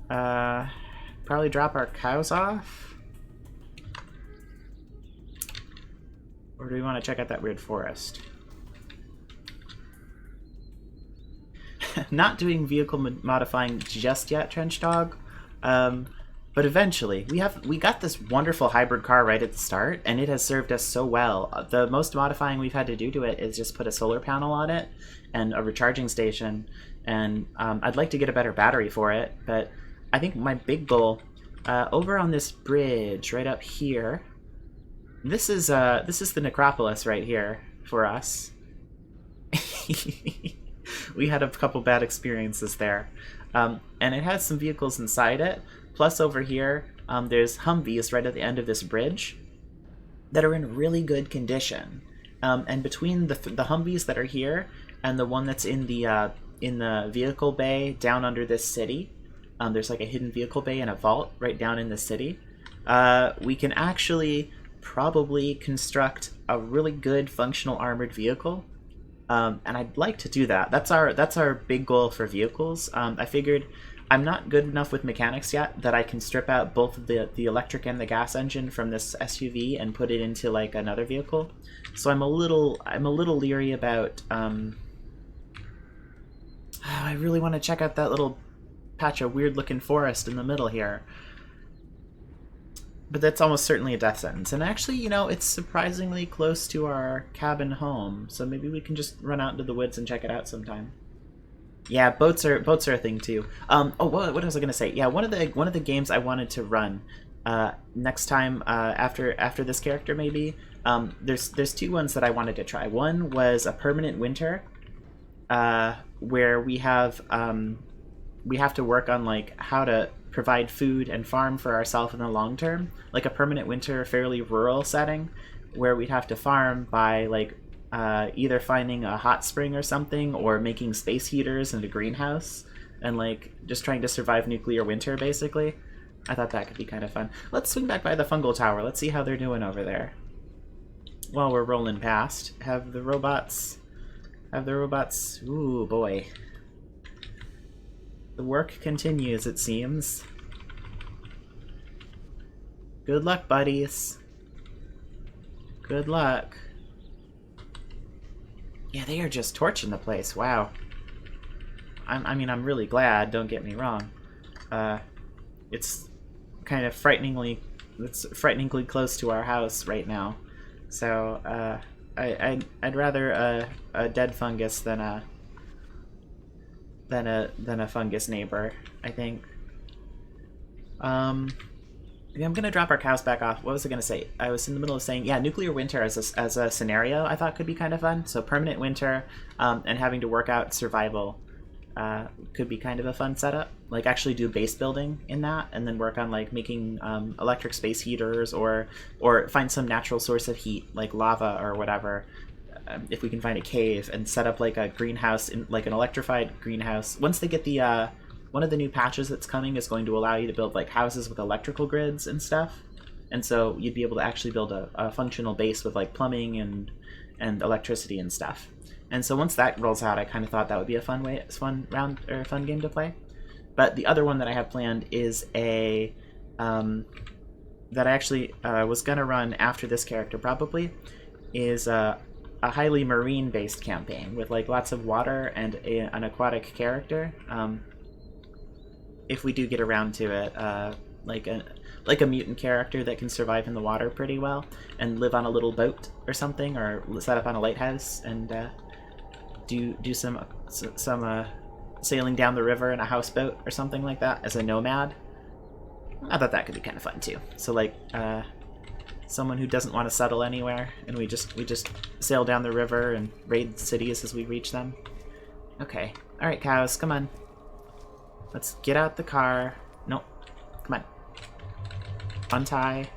probably drop our cows off. Or do we want to check out that weird forest? Not doing vehicle modifying just yet, Trench Dog. But eventually, we got this wonderful hybrid car right at the start, and it has served us so well. The most modifying we've had to do to it is just put a solar panel on it and a recharging station, and I'd like to get a better battery for it, but I think my big goal, over on this bridge right up here, this is the necropolis right here for us. We had a couple bad experiences there, and it has some vehicles inside it. Plus over here, there's Humvees right at the end of this bridge that are in really good condition. And between the Humvees that are here and the one that's in the vehicle bay down under this city, there's like a hidden vehicle bay and a vault right down in the city. We can actually probably construct a really good functional armored vehicle. And I'd like to do that. That's our big goal for vehicles. I figured I'm not good enough with mechanics yet that I can strip out both of the electric and the gas engine from this SUV and put it into like another vehicle. So I'm a little leery about. I really want to check out that little patch of weird looking forest in the middle here. But that's almost certainly a death sentence. And actually, you know, it's surprisingly close to our cabin home, so maybe we can just run out into the woods and check it out sometime. Yeah, boats are a thing too. Oh, what was I gonna say? Yeah, one of the games I wanted to run next time after this character maybe. There's two ones that I wanted to try. One was a permanent winter, where we have to work on like how to provide food and farm for ourselves in the long term, like a permanent winter, fairly rural setting, where we'd have to farm by like either finding a hot spring or something, or making space heaters in a greenhouse, and like just trying to survive nuclear winter, basically. I thought that could be kind of fun. Let's swing back by the fungal tower. Let's see how they're doing over there. While we're rolling past, have the robots. Ooh boy. The work continues, it seems. Good luck, buddies. Good luck. Yeah, they are just torching the place. Wow. I mean, I'm really glad. Don't get me wrong. It's kind of frighteningly close to our house right now. So I'd rather a dead fungus than a fungus neighbor, I think. I'm gonna drop our cows back off. What was I gonna say? I was in the middle of saying, yeah, nuclear winter as a scenario I thought could be kind of fun. So permanent winter, and having to work out survival could be kind of a fun setup. Like actually do base building in that, and then work on like making electric space heaters, or find some natural source of heat like lava or whatever. If we can find a cave and set up like a greenhouse, like an electrified greenhouse. Once they get the one of the new patches that's coming is going to allow you to build like houses with electrical grids and stuff, and so you'd be able to actually build a functional base with like plumbing and electricity and stuff. And so once that rolls out, I kind of thought that would be a fun game to play. But the other one that I have planned is that I actually was gonna run after this character probably, is a highly marine-based campaign with like lots of water and an aquatic character. If we do get around to it, like a mutant character that can survive in the water pretty well and live on a little boat or something, or set up on a lighthouse and do some sailing down the river in a houseboat or something like that as a nomad. I thought that could be kind of fun too. So like someone who doesn't want to settle anywhere, and we just sail down the river and raid cities as we reach them. Okay, all right, cows, come on. Let's get out the car. Nope. Come on. Untie.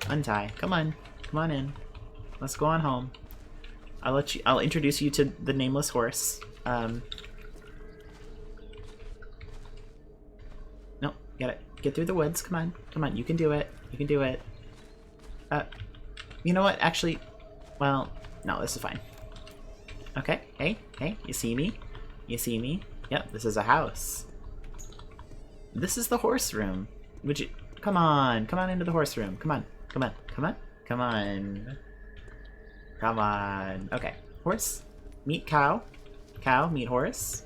Untie. Come on. Come on in. Let's go on home. I'll introduce you to the nameless horse. Nope. Get through the woods. Come on. Come on. You can do it. You can do it. You know what? Actually, well, no, this is fine. Okay. Hey. You see me? You see me? Yep, this is a house. This is the horse room. Would you... Come on into the horse room. Come on. Okay. Horse, meet cow. Cow, meet horse.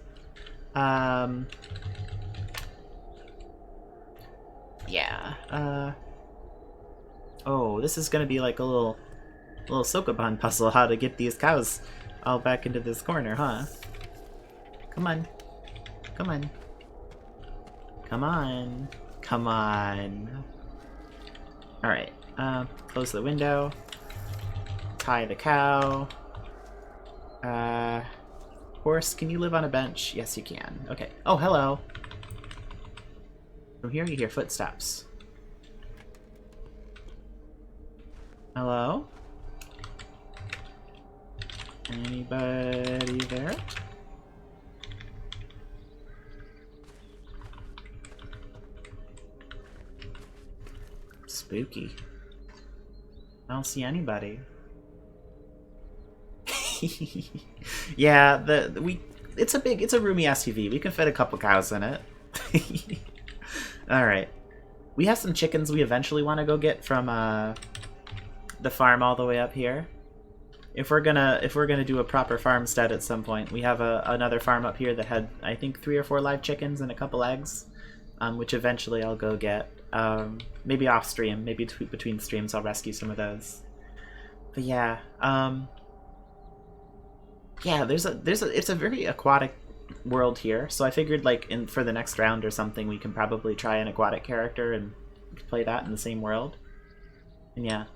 Yeah. Oh, this is gonna be like a little Sokoban puzzle, how to get these cows all back into this corner, huh? Come on. Alright, close the window. Tie the cow. Horse, can you live on a bench? Yes, you can. Okay. Oh, hello. From here you hear footsteps. Hello? Anybody there? Spooky. I don't see anybody. Yeah, it's a roomy SUV. We can fit a couple cows in it. All right. We have some chickens we eventually want to go get from the farm all the way up here. If we're gonna do a proper farmstead at some point, we have another farm up here that had, I think, 3 or 4 live chickens and a couple eggs. which eventually I'll go get. Maybe off stream, maybe between streams I'll rescue some of those. But yeah, yeah, it's a very aquatic world here, so I figured like for the next round or something we can probably try an aquatic character and play that in the same world. And yeah,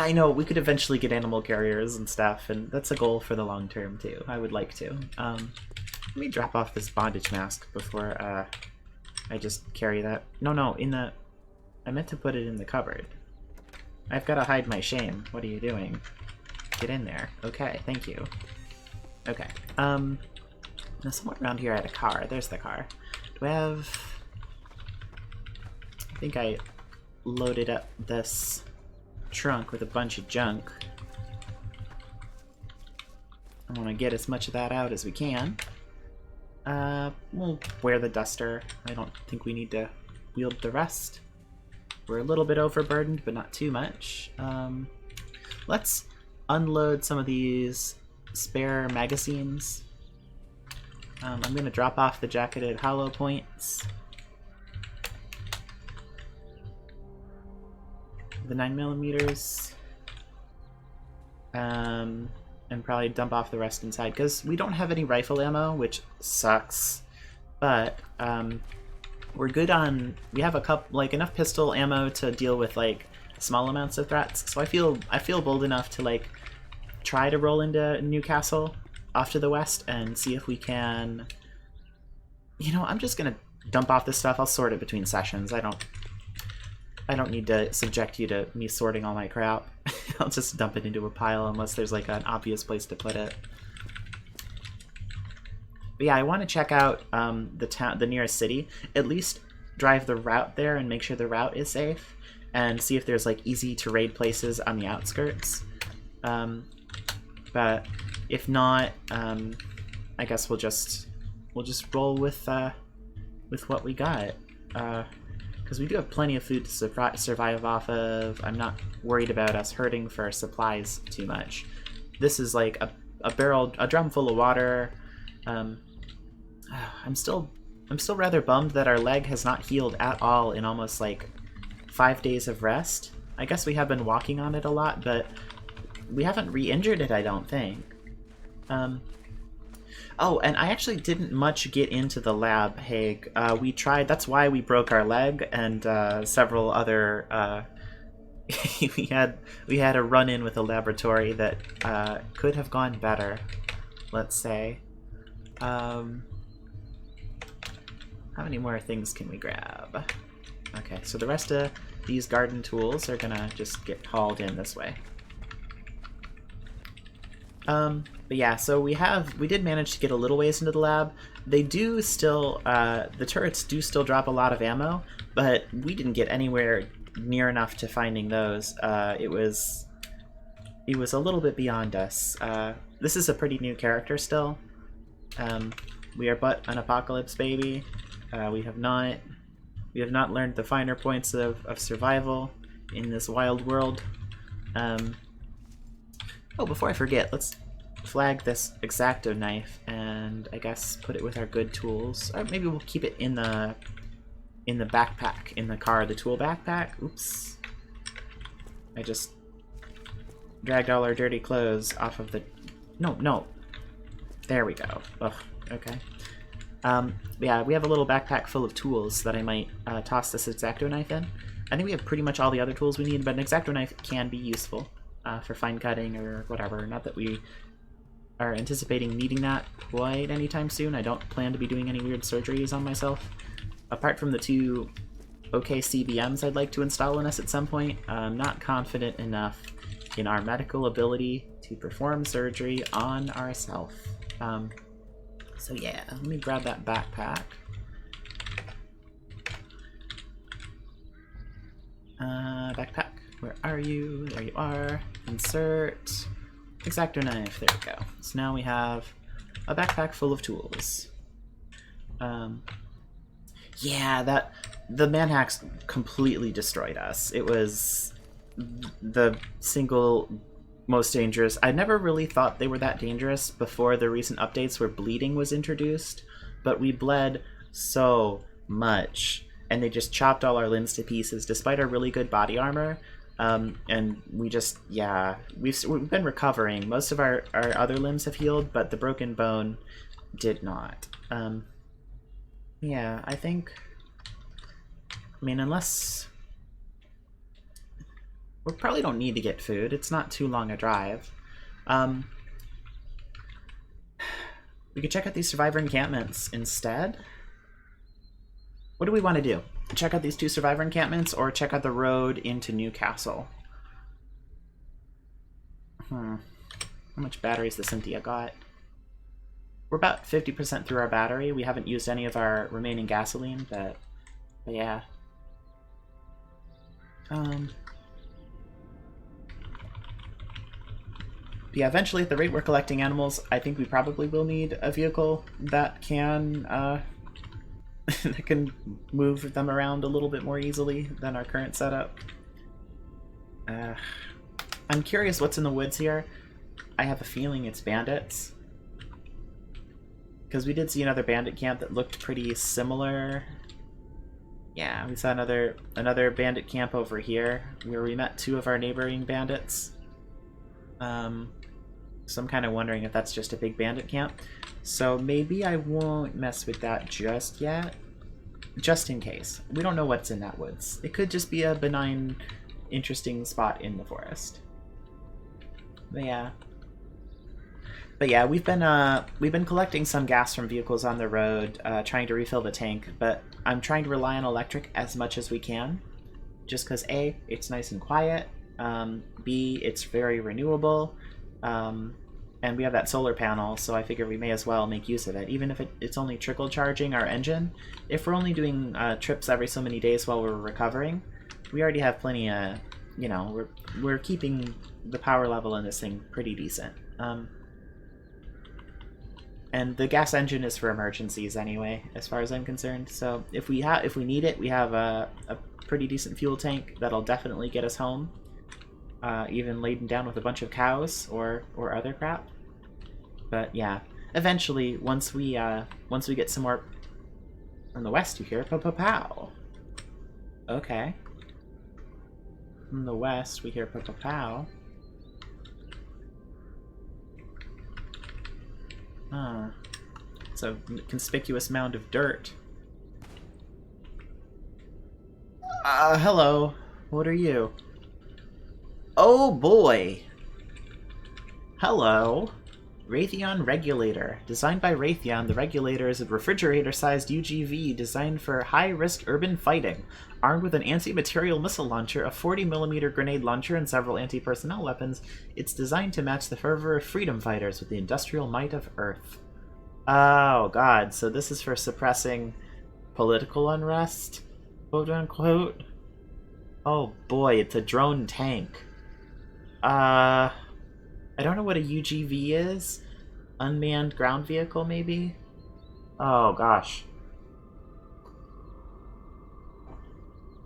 I know we could eventually get animal carriers and stuff, and that's a goal for the long term too. I would like to. Let me drop off this bondage mask before I just carry that. No, I meant to put it in the cupboard. I've got to hide my shame. What are you doing? Get in there. Okay, thank you. Okay. Now somewhere around here I had a car. There's the car. Do I have... I think I loaded up this trunk with a bunch of junk. I want to get as much of that out as we can. We'll wear the duster. I don't think we need to wield the rest. We're a little bit overburdened, but not too much. Let's unload some of these spare magazines. I'm going to drop off the jacketed hollow points. The 9mm. And probably dump off the rest inside, because we don't have any rifle ammo, which sucks. But we're good on... We have enough pistol ammo to deal with like small amounts of threats. So I feel bold enough to like try to roll into Newcastle off to the west and see if we can... You know, I'm just gonna dump off this stuff. I'll sort it between sessions. I don't need to subject you to me sorting all my crap. I'll just dump it into a pile unless there's like an obvious place to put it. But yeah, I want to check out the nearest city. At least drive the route there and make sure the route is safe, and see if there's like easy to raid places on the outskirts. But if not, I guess we'll just roll with what we got. Because we do have plenty of food to survive off of. I'm not worried about us hurting for supplies too much. This is like a drum full of water. I'm still rather bummed that our leg has not healed at all in almost like 5 days of rest. I guess we have been walking on it a lot, but we haven't re-injured it, I don't think. Oh, and I actually didn't much get into the lab, Haig. We tried, that's why we broke our leg, and several other... we had a run-in with a laboratory that could have gone better, let's say. How many more things can we grab? Okay, so the rest of these garden tools are gonna just get hauled in this way. But yeah, so we did manage to get a little ways into the lab. They do still, the turrets do still drop a lot of ammo, but we didn't get anywhere near enough to finding those. It was a little bit beyond us. This is a pretty new character still. We are but an apocalypse baby. We have not learned the finer points of survival in this wild world. Oh, before I forget, let's flag this X-Acto knife and I guess put it with our good tools. Or maybe we'll keep it in the backpack, in the car, the tool backpack. Oops. I just dragged all our dirty clothes off of the... No. There we go. Ugh, okay. Yeah, we have a little backpack full of tools that I might toss this X-Acto knife in. I think we have pretty much all the other tools we need, but an X-Acto knife can be useful. For fine cutting or whatever. Not that we are anticipating needing that quite anytime soon. I don't plan to be doing any weird surgeries on myself. Apart from the 2 OK CBMs I'd like to install in us at some point, I'm not confident enough in our medical ability to perform surgery on ourselves. So yeah, let me grab that backpack. Backpack. Where are you? There you are. Insert. X-Acto knife. There we go. So now we have a backpack full of tools. Yeah, the manhacks completely destroyed us. It was the single most dangerous. I never really thought they were that dangerous before the recent updates where bleeding was introduced, but we bled so much and they just chopped all our limbs to pieces, despite our really good body armor. And we just, yeah, we've been recovering. Most of our other limbs have healed, but the broken bone did not. Yeah, I think, I mean, unless, we probably don't need to get food. It's not too long a drive. We could check out these survivor encampments instead. What do we want to do? Check out these 2 survivor encampments or check out the road into Newcastle? How much batteries does Cynthia got? We're about 50% through our battery. We haven't used any of our remaining gasoline, but yeah. Yeah, eventually at the rate we're collecting animals, I think we probably will need a vehicle that can that can move them around a little bit more easily than our current setup. I'm curious what's in the woods here. I have a feeling it's bandits, because we did see another bandit camp that looked pretty similar. Yeah, we saw another bandit camp over here where we met 2 of our neighboring bandits. So I'm kind of wondering if that's just a big bandit camp. So maybe I won't mess with that just yet. Just in case. We don't know what's in that woods. It could just be a benign, interesting spot in the forest. But yeah, we've been collecting some gas from vehicles on the road, trying to refill the tank, but I'm trying to rely on electric as much as we can. Just because A, it's nice and quiet, B, it's very renewable, and we have that solar panel, so I figure we may as well make use of it, even if it's only trickle charging our engine. If we're only doing trips every so many days while we're recovering, we already have plenty of, you know, we're keeping the power level in this thing pretty decent. And the gas engine is for emergencies anyway, as far as I'm concerned. So if we need it, we have a pretty decent fuel tank that'll definitely get us home. Even laden down with a bunch of cows or other crap. But yeah, eventually, once we get some more from the west, you hear pow. Okay. From the west, we hear pow. It's a conspicuous mound of dirt. Hello. What are you? Oh boy! Hello. Raytheon Regulator. Designed by Raytheon, the Regulator is a refrigerator-sized UGV designed for high-risk urban fighting. Armed with an anti-material missile launcher, a 40mm grenade launcher, and several anti-personnel weapons, it's designed to match the fervor of freedom fighters with the industrial might of Earth. Oh god, so this is for suppressing political unrest? Quote-unquote? Oh boy, it's a drone tank. I don't know what a UGV is. Unmanned ground vehicle, maybe? Oh, gosh.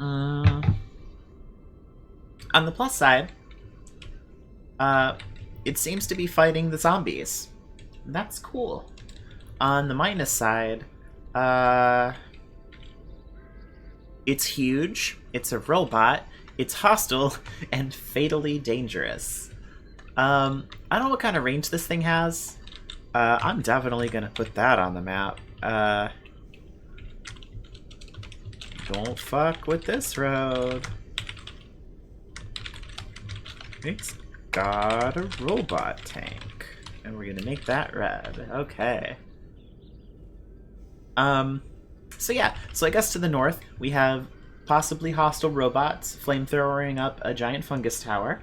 On the plus side, it seems to be fighting the zombies. That's cool. On the minus side, it's huge, it's a robot, it's hostile, and fatally dangerous. I don't know what kind of range this thing has. I'm definitely gonna put that on the map. Don't fuck with this road. It's got a robot tank. And we're gonna make that red. Okay. So yeah, so I guess to the north, we have possibly hostile robots flamethrowering up a giant fungus tower.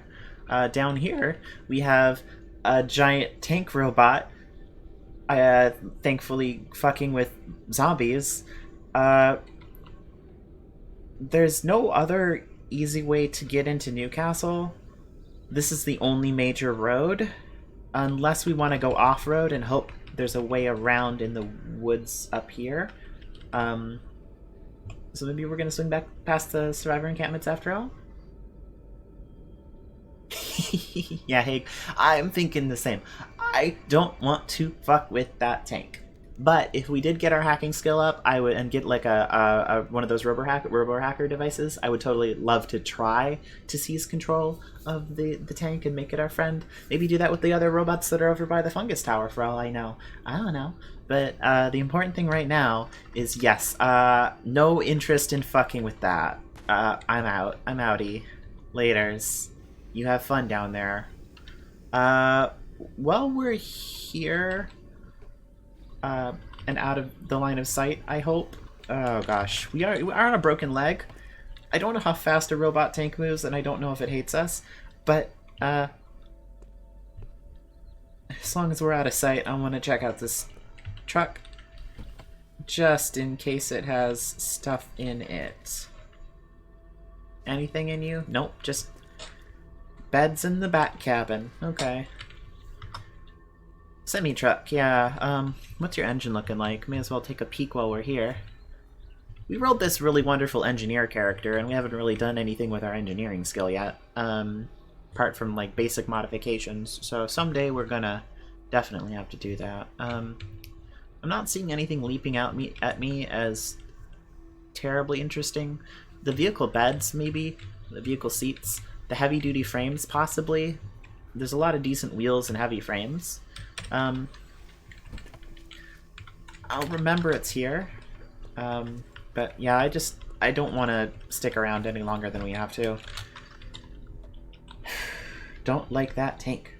Down here, we have a giant tank robot, thankfully fucking with zombies. There's no other easy way to get into Newcastle. This is the only major road, unless we want to go off-road and hope there's a way around in the woods up here. So maybe we're going to swing back past the survivor encampments after all? Yeah, hey, I'm thinking the same. I don't want to fuck with that tank. But if we did get our hacking skill up, I would and get like a one of those robo hacker devices. I would totally love to try to seize control of the tank and make it our friend. Maybe do that with the other robots that are over by the fungus tower. For all I know, I don't know. But the important thing right now is yes, no interest in fucking with that. I'm out. I'm outie. Laters. You have fun down there. While we're here. And out of the line of sight, I hope. Oh gosh, we are on a broken leg. I don't know how fast a robot tank moves, and I don't know if it hates us, but as long as we're out of sight, I want to check out this truck, just in case it has stuff in it. Anything in you? Nope, just beds in the back cabin. Okay. Semi-truck, yeah. What's your engine looking like? May as well take a peek while we're here. We rolled this really wonderful engineer character, and we haven't really done anything with our engineering skill yet. Apart from, like, basic modifications. So someday we're gonna definitely have to do that. I'm not seeing anything leaping out at me as terribly interesting. The vehicle beds, maybe. The vehicle seats. The heavy-duty frames, possibly. There's a lot of decent wheels and heavy frames. I'll remember it's here. But yeah, I don't want to stick around any longer than we have to. Don't like that tank.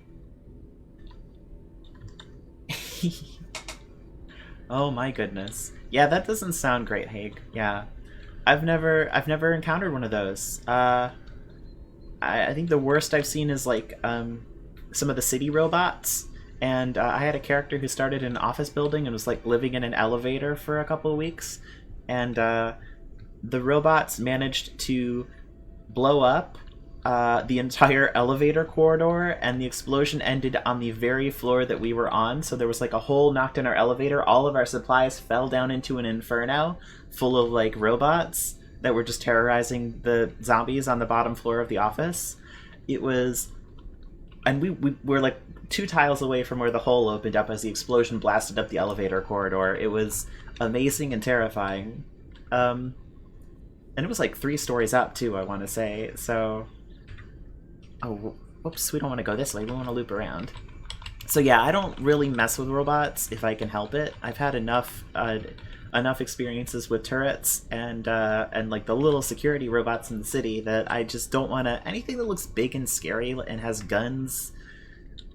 Oh my goodness. Yeah, that doesn't sound great, Haig. Yeah. I've never encountered one of those. I think the worst I've seen is like some of the city robots. And I had a character who started in an office building and was like living in an elevator for a couple of weeks. And the robots managed to blow up the entire elevator corridor, and the explosion ended on the very floor that we were on. So there was like a hole knocked in our elevator. All of our supplies fell down into an inferno full of like robots that were just terrorizing the zombies on the bottom floor of the office. It was... And we were like 2 tiles away from where the hole opened up as the explosion blasted up the elevator corridor. It was amazing and terrifying. And it was like 3 stories up too, I want to say. So, oh, whoops, we don't want to go this way. We want to loop around. So yeah, I don't really mess with robots if I can help it. I've had enough experiences with turrets and like the little security robots in the city that I just don't want to... Anything that looks big and scary and has guns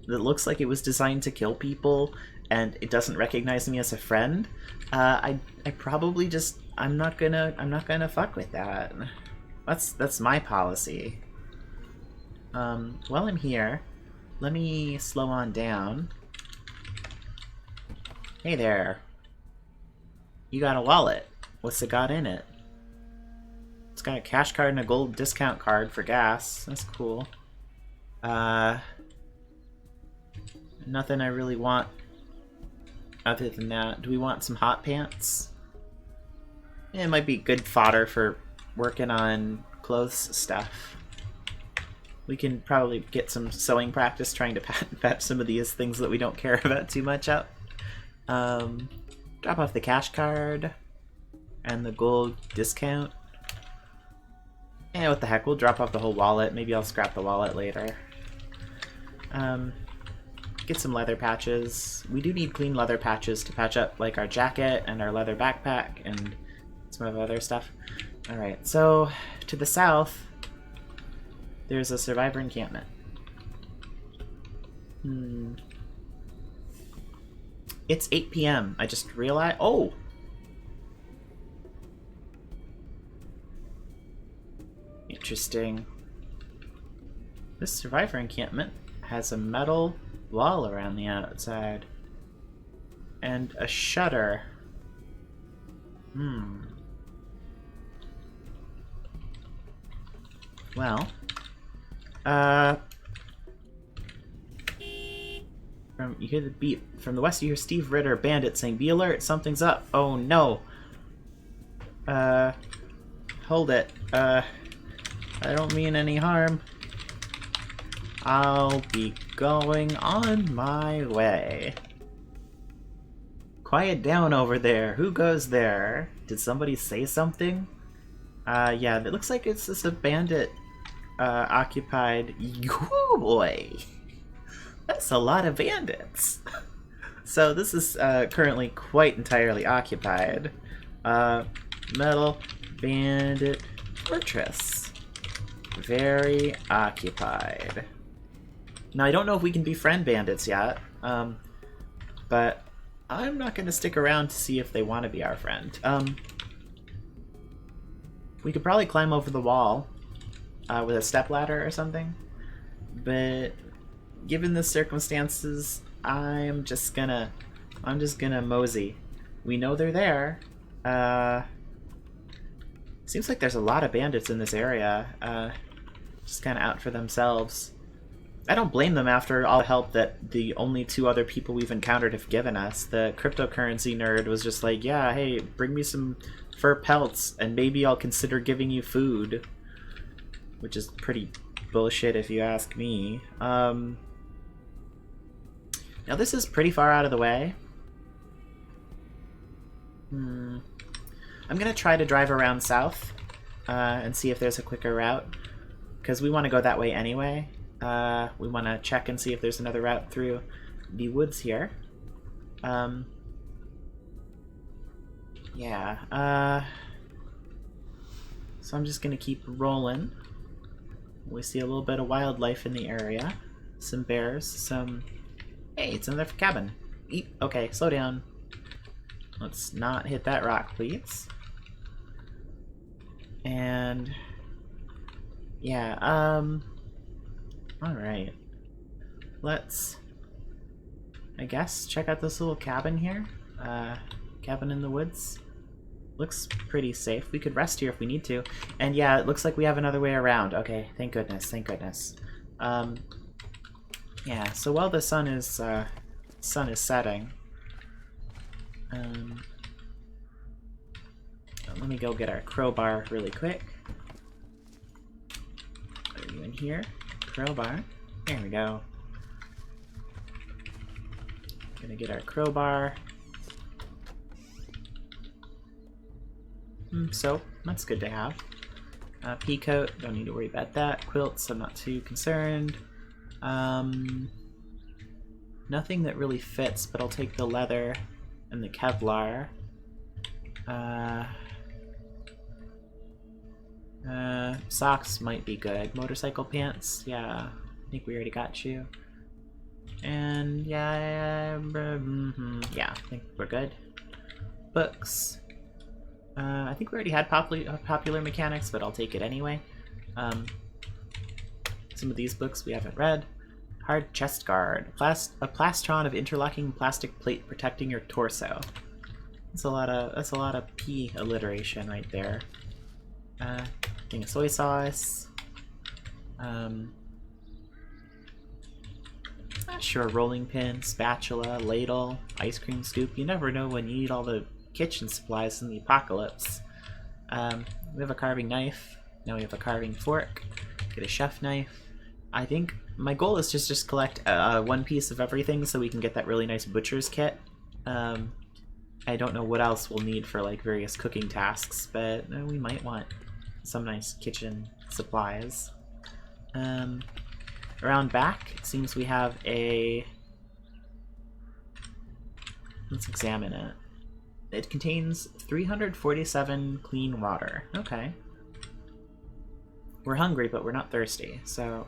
that looks like it was designed to kill people and it doesn't recognize me as a friend, I probably just... I'm not gonna fuck with that. That's my policy. While I'm here, let me slow on down. Hey there. You got a wallet. What's it got in it? It's got a cash card and a gold discount card for gas. That's cool. Nothing I really want other than that. Do we want some hot pants? Yeah, it might be good fodder for working on clothes stuff. We can probably get some sewing practice trying to patch some of these things that we don't care about too much up. Drop off the cash card and the gold discount. And what the heck, we'll drop off the whole wallet. Maybe I'll scrap the wallet later. Get some leather patches. We do need clean leather patches to patch up like our jacket and our leather backpack and some of other stuff. Alright, so to the south, there's a survivor encampment. It's 8 p.m. I just realized... Oh! Interesting. This survivor encampment has a metal wall around the outside. And a shutter. Well... you hear the beat. From the west you hear Steve Ritter, bandit, saying, "Be alert, something's up." Oh no. Hold it. I don't mean any harm. I'll be going on my way. Quiet down over there. Who goes there? Did somebody say something? Yeah, it looks like it's just a bandit occupied. Oh boy! That's a lot of bandits. So this is currently quite entirely occupied. Metal Bandit Fortress. Very occupied. Now I don't know if we can befriend bandits yet, but I'm not going to stick around to see if they want to be our friend. We could probably climb over the wall with a stepladder or something, but given the circumstances, I'm just gonna mosey. We know they're there. Seems like there's a lot of bandits in this area, just kind of out for themselves. I don't blame them after all the help that the only two other people we've encountered have given us. The cryptocurrency nerd was just like, yeah, hey, bring me some fur pelts and maybe I'll consider giving you food. Which is pretty bullshit if you ask me. Now this is pretty far out of the way. I'm gonna try to drive around south and see if there's a quicker route. Because we want to go that way anyway. We want to check and see if there's another route through the woods here. Yeah. So I'm just going to keep rolling. We see a little bit of wildlife in the area. Some bears, some... Hey, it's another cabin. Eep. Okay, slow down. Let's not hit that rock, please. And... yeah, alright. Let's, I guess, check out this little cabin here. Cabin in the woods. Looks pretty safe. We could rest here if we need to. And yeah, it looks like we have another way around. Okay, thank goodness, thank goodness. Yeah, so while the sun is setting, let me go get our crowbar really quick. Are you in here? Crowbar. There we go. Gonna get our crowbar. Soap, that's good to have. Pea coat, don't need to worry about that. Quilts, I'm not too concerned. Nothing that really fits, but I'll take the leather and the Kevlar. Socks might be good. Motorcycle pants, yeah. I think we already got you. And yeah, yeah, I think we're good. Books. I think we already had popular mechanics, but I'll take it anyway. Some of these books we haven't read. Hard chest guard. A plastron of interlocking plastic plate protecting your torso. That's a lot of P alliteration right there. Thing of soy sauce. Sure, rolling pin, spatula, ladle, ice cream scoop. You never know when you need all the kitchen supplies in the apocalypse. We have a carving knife. Now we have a carving fork. Get a chef knife. I think my goal is just collect one piece of everything so we can get that really nice butcher's kit. I don't know what else we'll need for like various cooking tasks, but we might want some nice kitchen supplies. Around back, it seems we have a... Let's examine it. It contains 347 clean water. Okay. We're hungry, but we're not thirsty, so...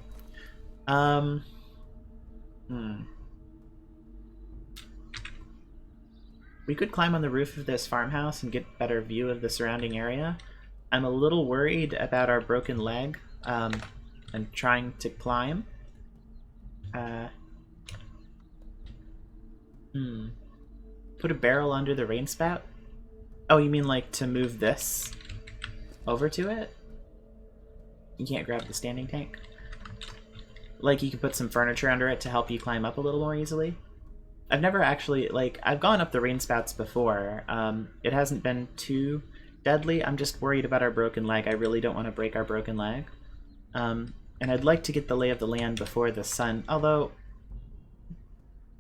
We could climb on the roof of this farmhouse and get a better view of the surrounding area. I'm a little worried about our broken leg, and trying to climb. Put a barrel under the rain spout? Oh, you mean like to move this over to it? You can't grab the standing tank? Like you could put some furniture under it to help you climb up a little more easily? I've never actually, like, I've gone up the rain spouts before. It hasn't been too deadly. I'm just worried about our broken leg. I really don't want to break our broken leg. And I'd like to get the lay of the land before the sun, although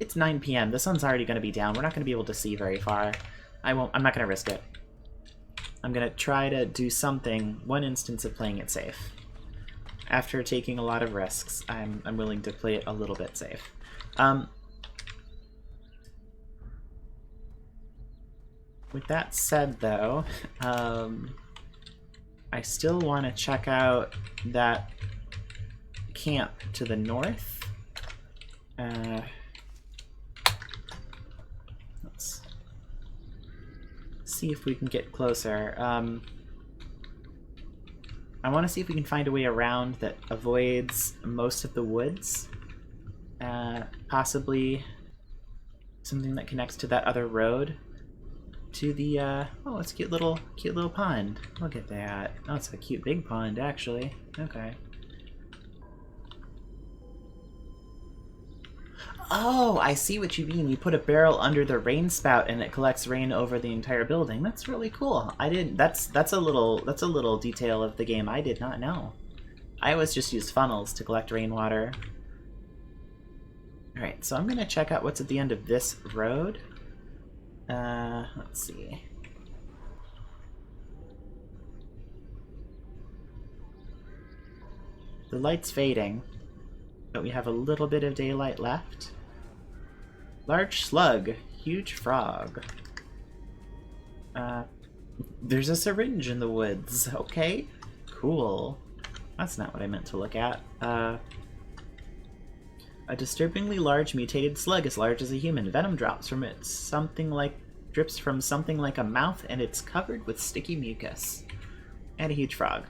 It's 9 p.m. The sun's already going to be down. We're not going to be able to see very far. I'm not going to risk it. I'm going to try to do something, one instance of playing it safe. After taking a lot of risks, I'm willing to play it a little bit safe. With that said, though, I still want to check out that camp to the north. Let's see if we can get closer. I want to see if we can find a way around that avoids most of the woods. Possibly something that connects to that other road. To the, oh, it's a cute little pond. Look at that. Oh, it's a cute big pond, actually. Okay. Oh, I see what you mean. You put a barrel under the rain spout and it collects rain over the entire building. That's really cool. That's a little detail of the game I did not know. I always just used funnels to collect rainwater. Alright, so I'm gonna check out what's at the end of this road. Let's see. The light's fading, but we have a little bit of daylight left. Large slug, huge frog. There's a syringe in the woods. Okay, cool. That's not what I meant to look at. A disturbingly large mutated slug as large as a human. Venom drops from it drips from something like a mouth, and it's covered with sticky mucus. And a huge frog.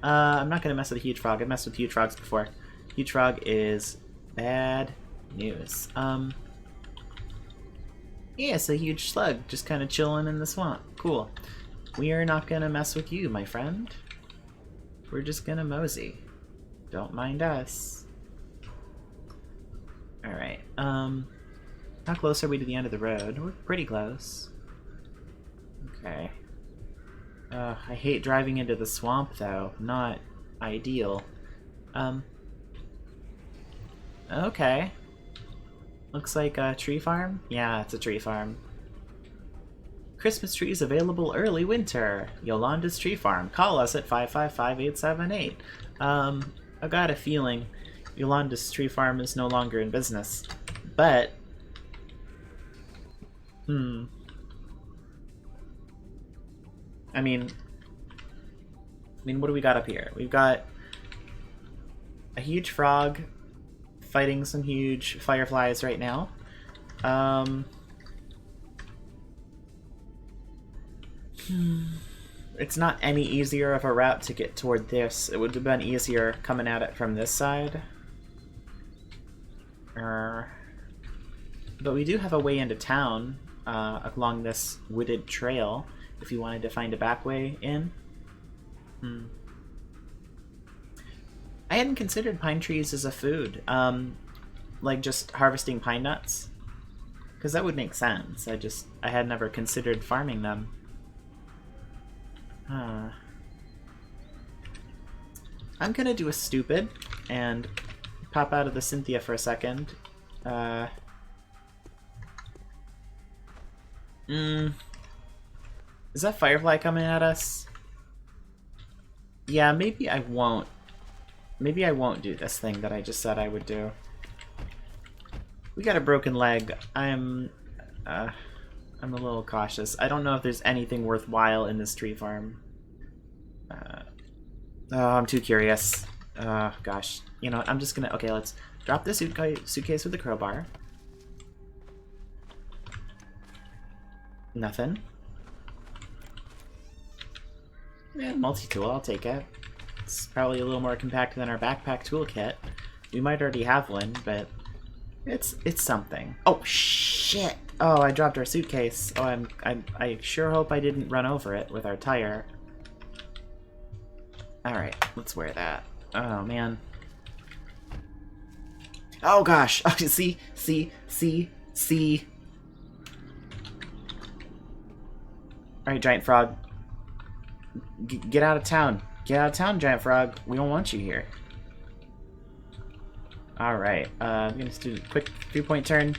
I'm not gonna mess with a huge frog. I've messed with huge frogs before. Huge frog is bad news. Yeah, it's a huge slug just kind of chilling in the swamp. Cool. We are not gonna mess with you, my friend. We're just gonna mosey. Don't mind us. Alright, how close are we to the end of the road? We're pretty close. Okay. I hate driving into the swamp, though. Not ideal. Okay. Looks like a tree farm? Yeah, it's a tree farm. Christmas trees available early winter. Yolanda's Tree Farm. Call us at 555-878. I've got a feeling Yolanda's Tree Farm is no longer in business. But... I mean, what do we got up here? We've got a huge frog fighting some huge fireflies right now. It's not any easier of a route to get toward this. It would have been easier coming at it from this side. But we do have a way into town along this wooded trail if you wanted to find a back way in. I hadn't considered pine trees as a food, like just harvesting pine nuts, because that would make sense. I had never considered farming them. I'm gonna do a stupid and pop out of the Cynthia for a second. Is that firefly coming at us? Yeah, maybe I won't. Maybe I won't do this thing that I just said I would do. We got a broken leg. I'm a little cautious. I don't know if there's anything worthwhile in this tree farm. Oh, I'm too curious. Oh, gosh. You know what? I'm just gonna... Okay, let's drop this suitcase with the crowbar. Nothing. Yeah, multi-tool, I'll take it. It's probably a little more compact than our backpack toolkit. We might already have one, but it's something. Oh, shit! Oh, I dropped our suitcase. Oh, I sure hope I didn't run over it with our tire. Alright, let's wear that. Oh, man. Oh, gosh! Oh, see? Alright, giant frog. Get out of town. Get out of town, giant frog. We don't want you here. Alright, I'm gonna do a quick 3-point turn.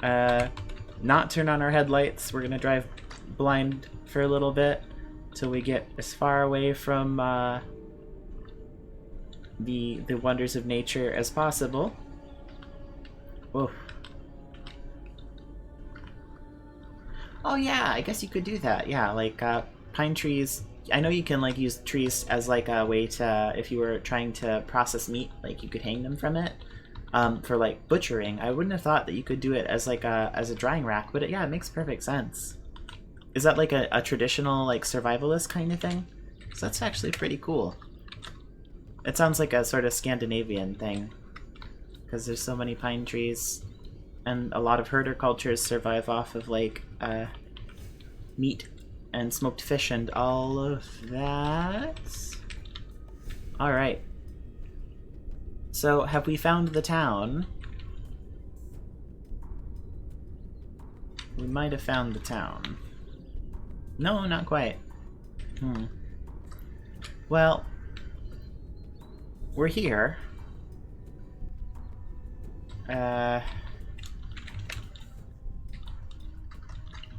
not turn on our headlights. We're gonna drive blind for a little bit till we get as far away from the wonders of nature as possible. Whoa. Oh yeah, I guess you could do that. Yeah, like pine trees. I know you can like use trees as like a way to, if you were trying to process meat, like you could hang them from it for like butchering. I wouldn't have thought that you could do it as like a drying rack, but yeah, it makes perfect sense. Is that like a traditional like survivalist kind of thing? So that's actually pretty cool. It sounds like a sort of Scandinavian thing because there's so many pine trees, and a lot of herder cultures survive off of like meat and smoked fish and all of that. Alright. So, have we found the town? We might have found the town. No, not quite. Well, we're here.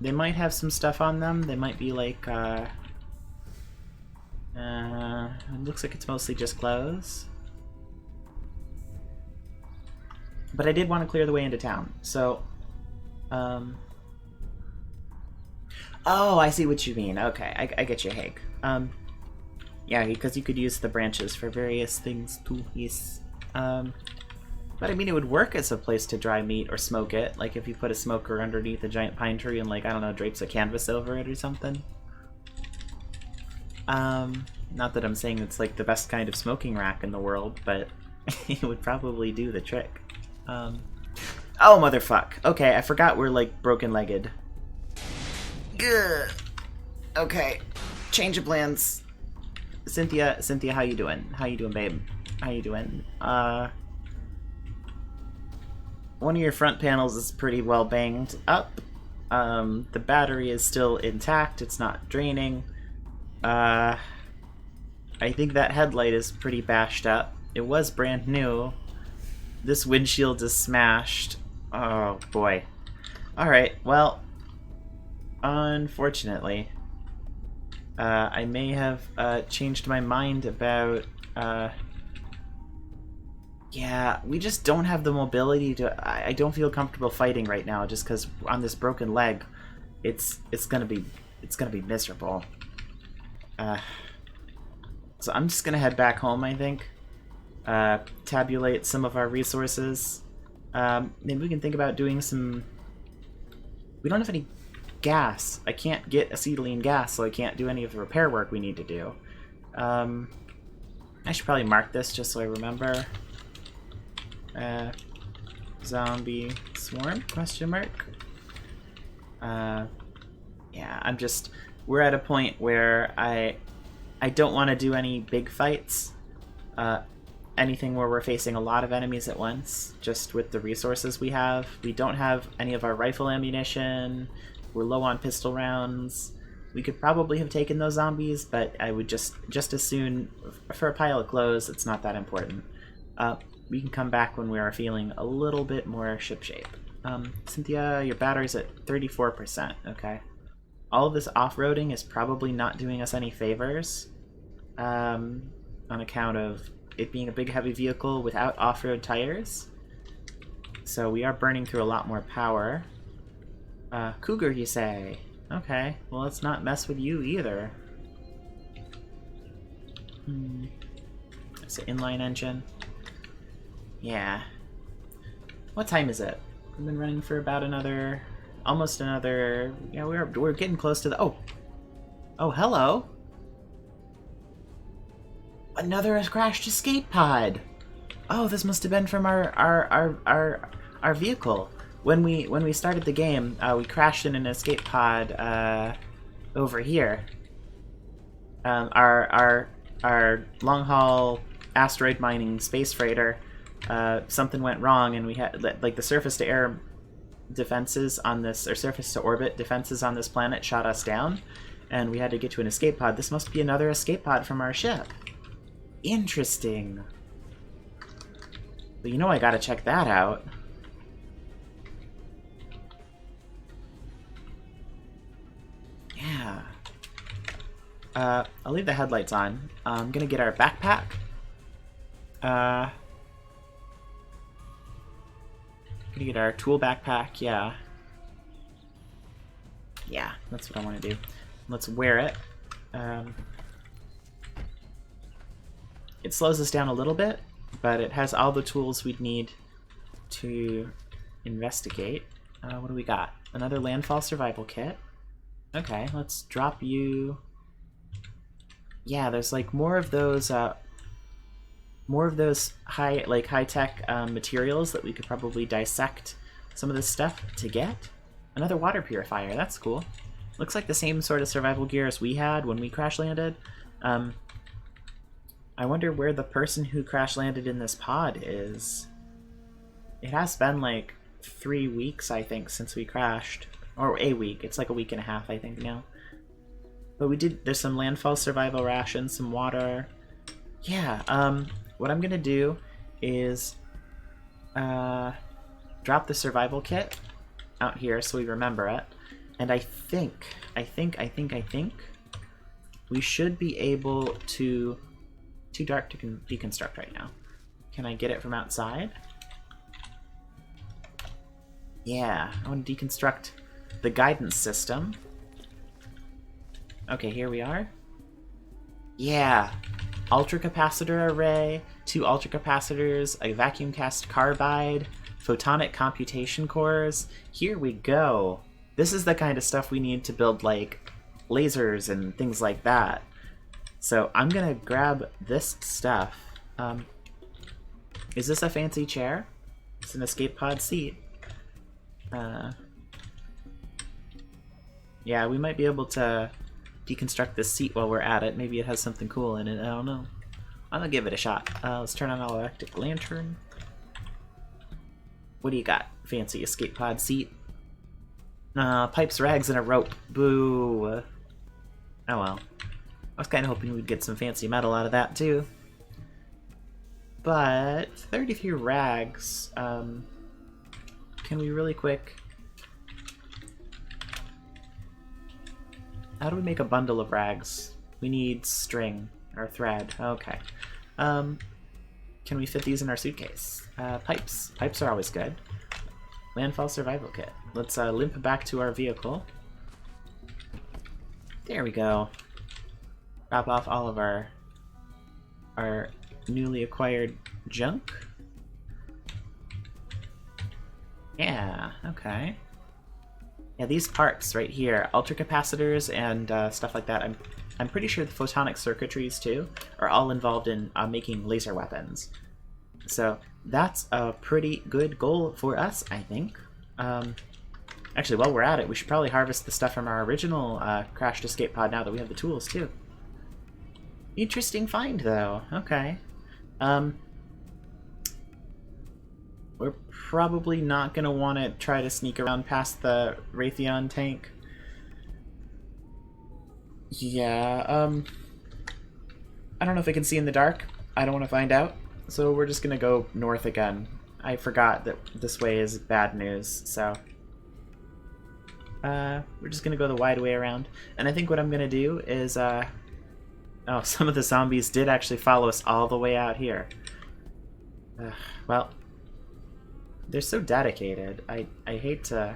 They might have some stuff on them. They might be like, it looks like it's mostly just clothes. But I did want to clear the way into town, so, oh, I see what you mean. Okay, I get you, Hake. Yeah, because you could use the branches for various things too, yes. But I mean, it would work as a place to dry meat or smoke it. Like if you put a smoker underneath a giant pine tree and like, I don't know, drapes a canvas over it or something. Not that I'm saying it's like the best kind of smoking rack in the world, but it would probably do the trick. Oh, motherfuck. Okay, I forgot we're like broken-legged. Gah. Okay, change of plans. Cynthia, how you doing? How you doing, babe? How you doing? One of your front panels is pretty well banged up. The battery is still intact. It's not draining. I think that headlight is pretty bashed up. It was brand new. This windshield is smashed. Oh, boy. Alright, well, unfortunately, I may have changed my mind about yeah, we just don't have the mobility to. I don't feel comfortable fighting right now, just because on this broken leg, it's gonna be miserable. So I'm just gonna head back home, I think. Tabulate some of our resources. Maybe we can think about doing some. We don't have any gas. I can't get acetylene gas, so I can't do any of the repair work we need to do. I should probably mark this just so I remember. Zombie swarm? Question mark. Yeah, we're at a point where I don't want to do any big fights. Anything where we're facing a lot of enemies at once, just with the resources we have. We don't have any of our rifle ammunition. We're low on pistol rounds. We could probably have taken those zombies, but I would just as soon, for a pile of clothes, it's not that important. We can come back when we are feeling a little bit more shipshape. Cynthia, your battery's at 34%, okay. All of this off-roading is probably not doing us any favors, on account of it being a big heavy vehicle without off-road tires. So we are burning through a lot more power. Cougar, you say? Okay, well let's not mess with you either. It's an inline engine. Yeah. What time is it? We've been running for about almost another. Yeah, we're getting close to the. Oh, hello. Another crashed escape pod. Oh, this must have been from our vehicle. When we started the game, we crashed in an escape pod over here. Our long haul asteroid mining space freighter. Something went wrong, and we had like the surface to air defenses on this, or surface to orbit defenses on this planet shot us down, and we had to get to an escape pod. This must be another escape pod from our ship. Interesting. But you know I gotta check that out. I'll leave the headlights on. I'm gonna get our backpack. Gonna get our tool backpack, yeah. Yeah, that's what I want to do. Let's wear it. It slows us down a little bit, but it has all the tools we'd need to investigate. What do we got? Another landfall survival kit. Okay, let's drop you. Yeah, there's like more of those high-tech materials that we could probably dissect some of this stuff to get. Another water purifier, that's cool. Looks like the same sort of survival gear as we had when we crash landed. I wonder where the person who crash landed in this pod is. It has been like 3 weeks, I think, since we crashed. Or a week. It's like a week and a half, I think, now. But there's some landfall survival rations, some water. Yeah, what I'm gonna do is drop the survival kit out here so we remember it. And I think we should be able to... Too dark to deconstruct right now. Can I get it from outside? Yeah, I want to deconstruct the guidance system. Okay, here we are. Yeah, ultracapacitor array, 2 ultracapacitors, a vacuum cast carbide, photonic computation cores. Here we go. This is the kind of stuff we need to build like lasers and things like that. So I'm gonna grab this stuff. Is this a fancy chair? It's an escape pod seat. Yeah, we might be able to deconstruct this seat while we're at it. Maybe it has something cool in it. I don't know. I'm gonna give it a shot. Let's turn on our electric lantern. What do you got? Fancy escape pod seat. Pipes, rags, and a rope. Boo. Oh well. I was kind of hoping we'd get some fancy metal out of that too. But 33 rags. Can we really quick... How do we make a bundle of rags? We need string or thread. Okay. Can we fit these in our suitcase? Pipes. Pipes are always good. Landfall survival kit. Let's limp back to our vehicle. There we go. Drop off all of our newly acquired junk. Yeah, okay. Yeah, these parts right here, ultracapacitors and stuff like that, I'm pretty sure the photonic circuitries too are all involved in making laser weapons. So that's a pretty good goal for us, I think. Actually, while we're at it, we should probably harvest the stuff from our original crashed escape pod now that we have the tools too. Interesting find, though. Okay. We're probably not going to want to try to sneak around past the Raytheon tank. Yeah, I don't know if I can see in the dark. I don't want to find out. So we're just going to go north again. I forgot that this way is bad news, so... we're just going to go the wide way around. And I think what I'm going to do is, Oh, some of the zombies did actually follow us all the way out here. Well, they're so dedicated. I hate to...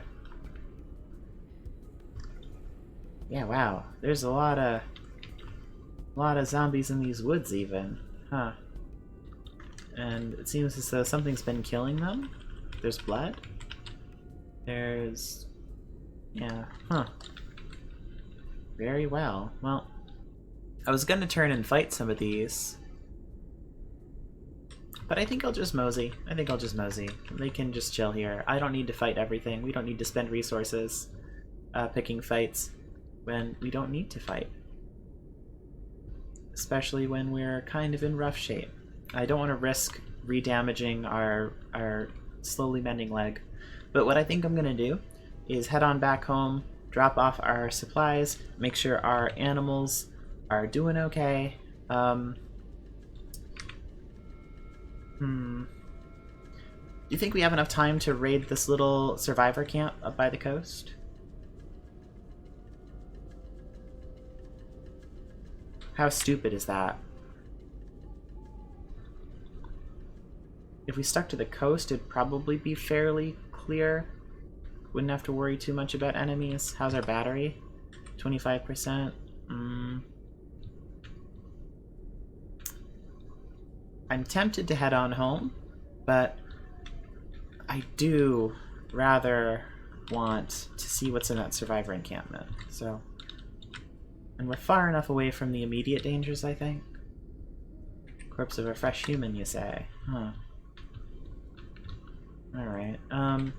Yeah, wow. There's a lot of zombies in these woods even. Huh. And it seems as though something's been killing them. There's blood. There's... Yeah, huh. Very well. Well, I was gonna turn and fight some of these, but I think I'll just mosey. They can just chill here. I don't need to fight everything. We don't need to spend resources picking fights when we don't need to fight. Especially when we're kind of in rough shape. I don't want to risk re-damaging our slowly mending leg. But what I think I'm gonna do is head on back home, drop off our supplies, make sure our animals are doing okay. Do you think we have enough time to raid this little survivor camp up by the coast? How stupid is that? If we stuck to the coast, it'd probably be fairly clear. Wouldn't have to worry too much about enemies. How's our battery? 25%. I'm tempted to head on home, but I do rather want to see what's in that survivor encampment. So, and we're far enough away from the immediate dangers, I think. Corpse of a fresh human, you say? Huh. Alright, oh.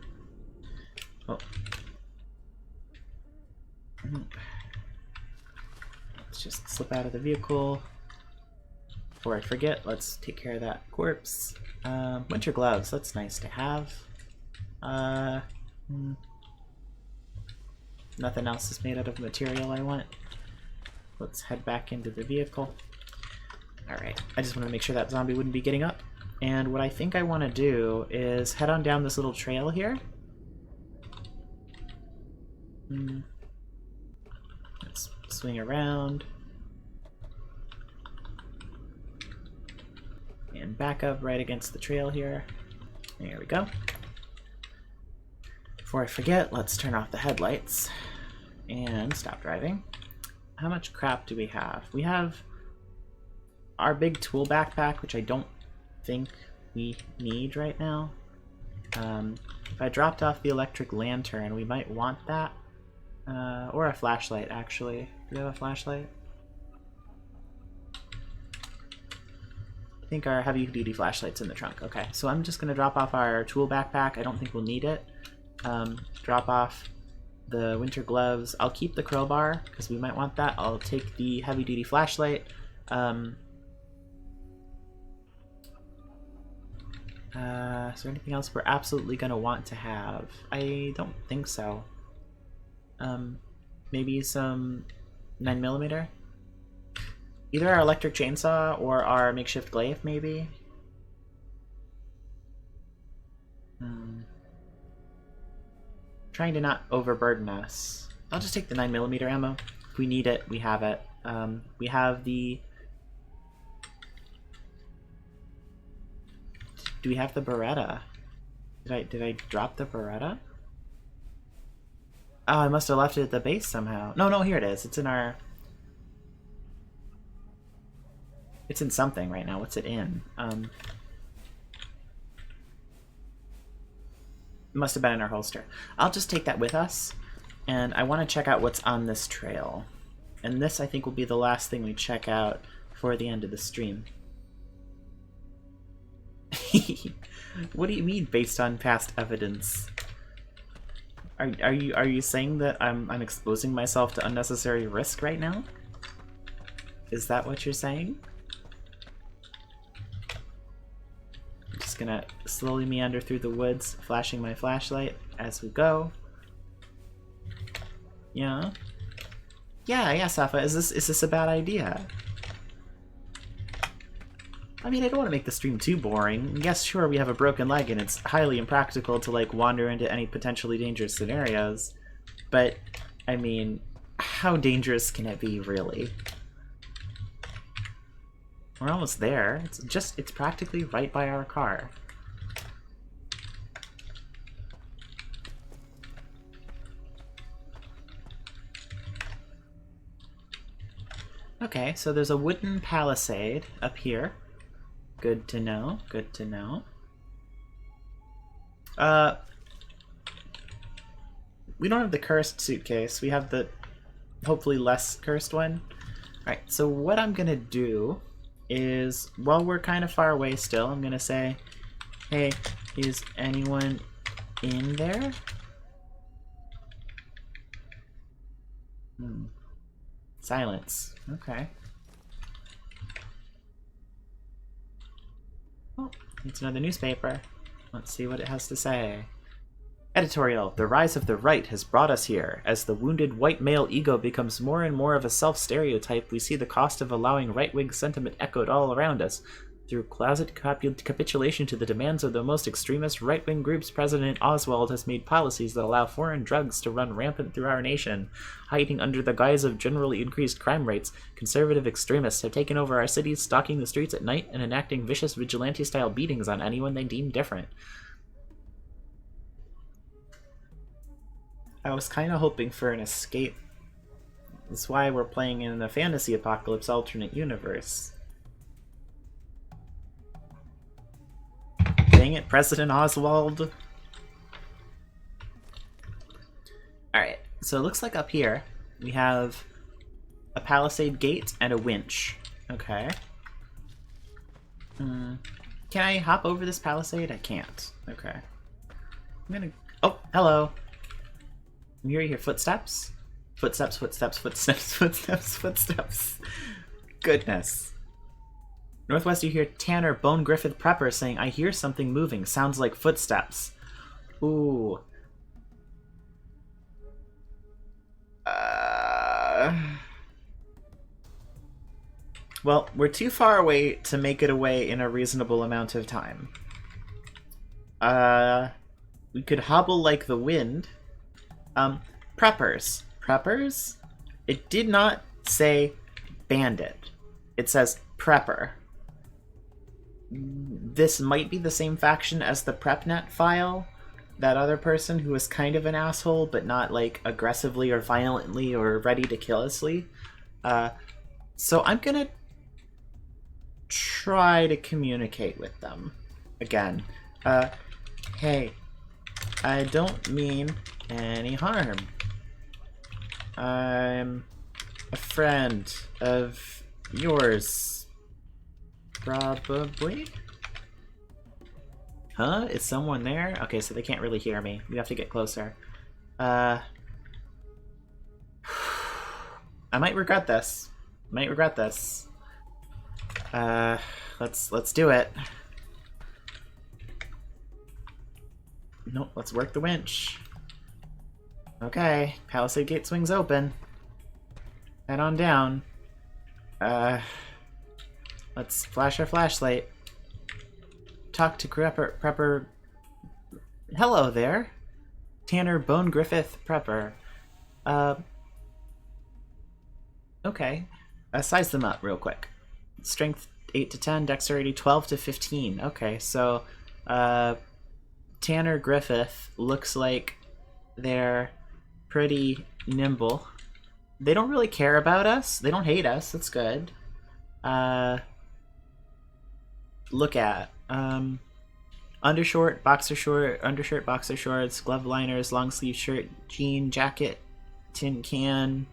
Let's just slip out of the vehicle. Before I forget, let's take care of that corpse. Winter gloves, that's nice to have. Nothing else is made out of material I want. Let's head back into the vehicle. Alright, I just want to make sure that zombie wouldn't be getting up. And what I think I want to do is head on down this little trail here. Let's swing around. And back up right against the trail here. There we go. Before I forget, let's turn off the headlights and stop driving. How much crap do we have? We have our big tool backpack, which I don't think we need right now. If I dropped off the electric lantern, we might want that. Or a flashlight, actually. Do we have a flashlight? I think our heavy-duty flashlight's in the trunk. Okay, so I'm just going to drop off our tool backpack. I don't think we'll need it. Drop off the winter gloves. I'll keep the crowbar, because we might want that. I'll take the heavy-duty flashlight. Is there anything else we're absolutely going to want to have? I don't think so. Maybe some 9mm? Either our electric chainsaw or our makeshift glaive, maybe? Trying to not overburden us. I'll just take the 9mm ammo. If we need it, we have it. We have the... Do we have the Beretta? Did I drop the Beretta? Oh, I must have left it at the base somehow. No, here it is. It's in our... It's in something right now. What's it in? It must have been in our holster. I'll just take that with us, and I want to check out what's on this trail. And this, I think, will be the last thing we check out before the end of the stream. What do you mean, based on past evidence? Are you saying that I'm exposing myself to unnecessary risk right now? Is that what you're saying? I'm just gonna slowly meander through the woods, flashing my flashlight as we go. Yeah? Yeah, Safa, is this a bad idea? I mean, I don't want to make the stream too boring. Yes, sure, we have a broken leg and it's highly impractical to, like, wander into any potentially dangerous scenarios. But, I mean, how dangerous can it be, really? We're almost there. It's practically right by our car. Okay, so there's a wooden palisade up here. Good to know, good to know. We don't have the cursed suitcase. We have the hopefully less cursed one. Alright, so what I'm gonna do is, while we're kind of far away still, I'm gonna say, hey, is anyone in there? Silence. Okay. Oh, it's another newspaper. Let's see what it has to say. Editorial: The rise of the right has brought us here. As the wounded white male ego becomes more and more of a self-stereotype, we see the cost of allowing right-wing sentiment echoed all around us. Through closet capitulation to the demands of the most extremist right-wing groups, President Oswald has made policies that allow foreign drugs to run rampant through our nation. Hiding under the guise of generally increased crime rates, conservative extremists have taken over our cities, stalking the streets at night and enacting vicious vigilante-style beatings on anyone they deem different. I was kind of hoping for an escape. That's why we're playing in a fantasy apocalypse alternate universe. Dang it, President Oswald. Alright, so it looks like up here we have a palisade gate and a winch. Okay. Can I hop over this palisade? I can't. Okay. I'm gonna... Oh, hello. I'm hearing your footsteps. Footsteps, footsteps, footsteps, footsteps, footsteps. Goodness. Northwest, you hear Tanner Bone Griffith Prepper saying, I hear something moving. Sounds like footsteps. Ooh. Well, we're too far away to make it away in a reasonable amount of time. We could hobble like the wind. Preppers. Preppers? It did not say bandit. It says prepper. This might be the same faction as the PrepNet file. That other person who was kind of an asshole, but not, like, aggressively or violently or ready to kill usly. So I'm gonna try to communicate with them. Again. Hey, I don't mean any harm. I'm a friend of yours. Probably? Huh? Is someone there? Okay, so they can't really hear me. We have to get closer. I might regret this. Might regret this. Let's do it. Nope, let's work the winch. Okay, Palisade Gate swings open. Head on down. Let's flash our flashlight. Talk to Prepper. Hello there. Tanner Bone Griffith Prepper. Okay. Size them up real quick. Strength 8 to 10, dexterity 12 to 15. Okay, so Tanner Griffith looks like they're pretty nimble. They don't really care about us. They don't hate us. That's good. Look at undershort, boxer short, undershirt, boxer shorts, glove liners, long sleeve shirt, jean, jacket, tin can,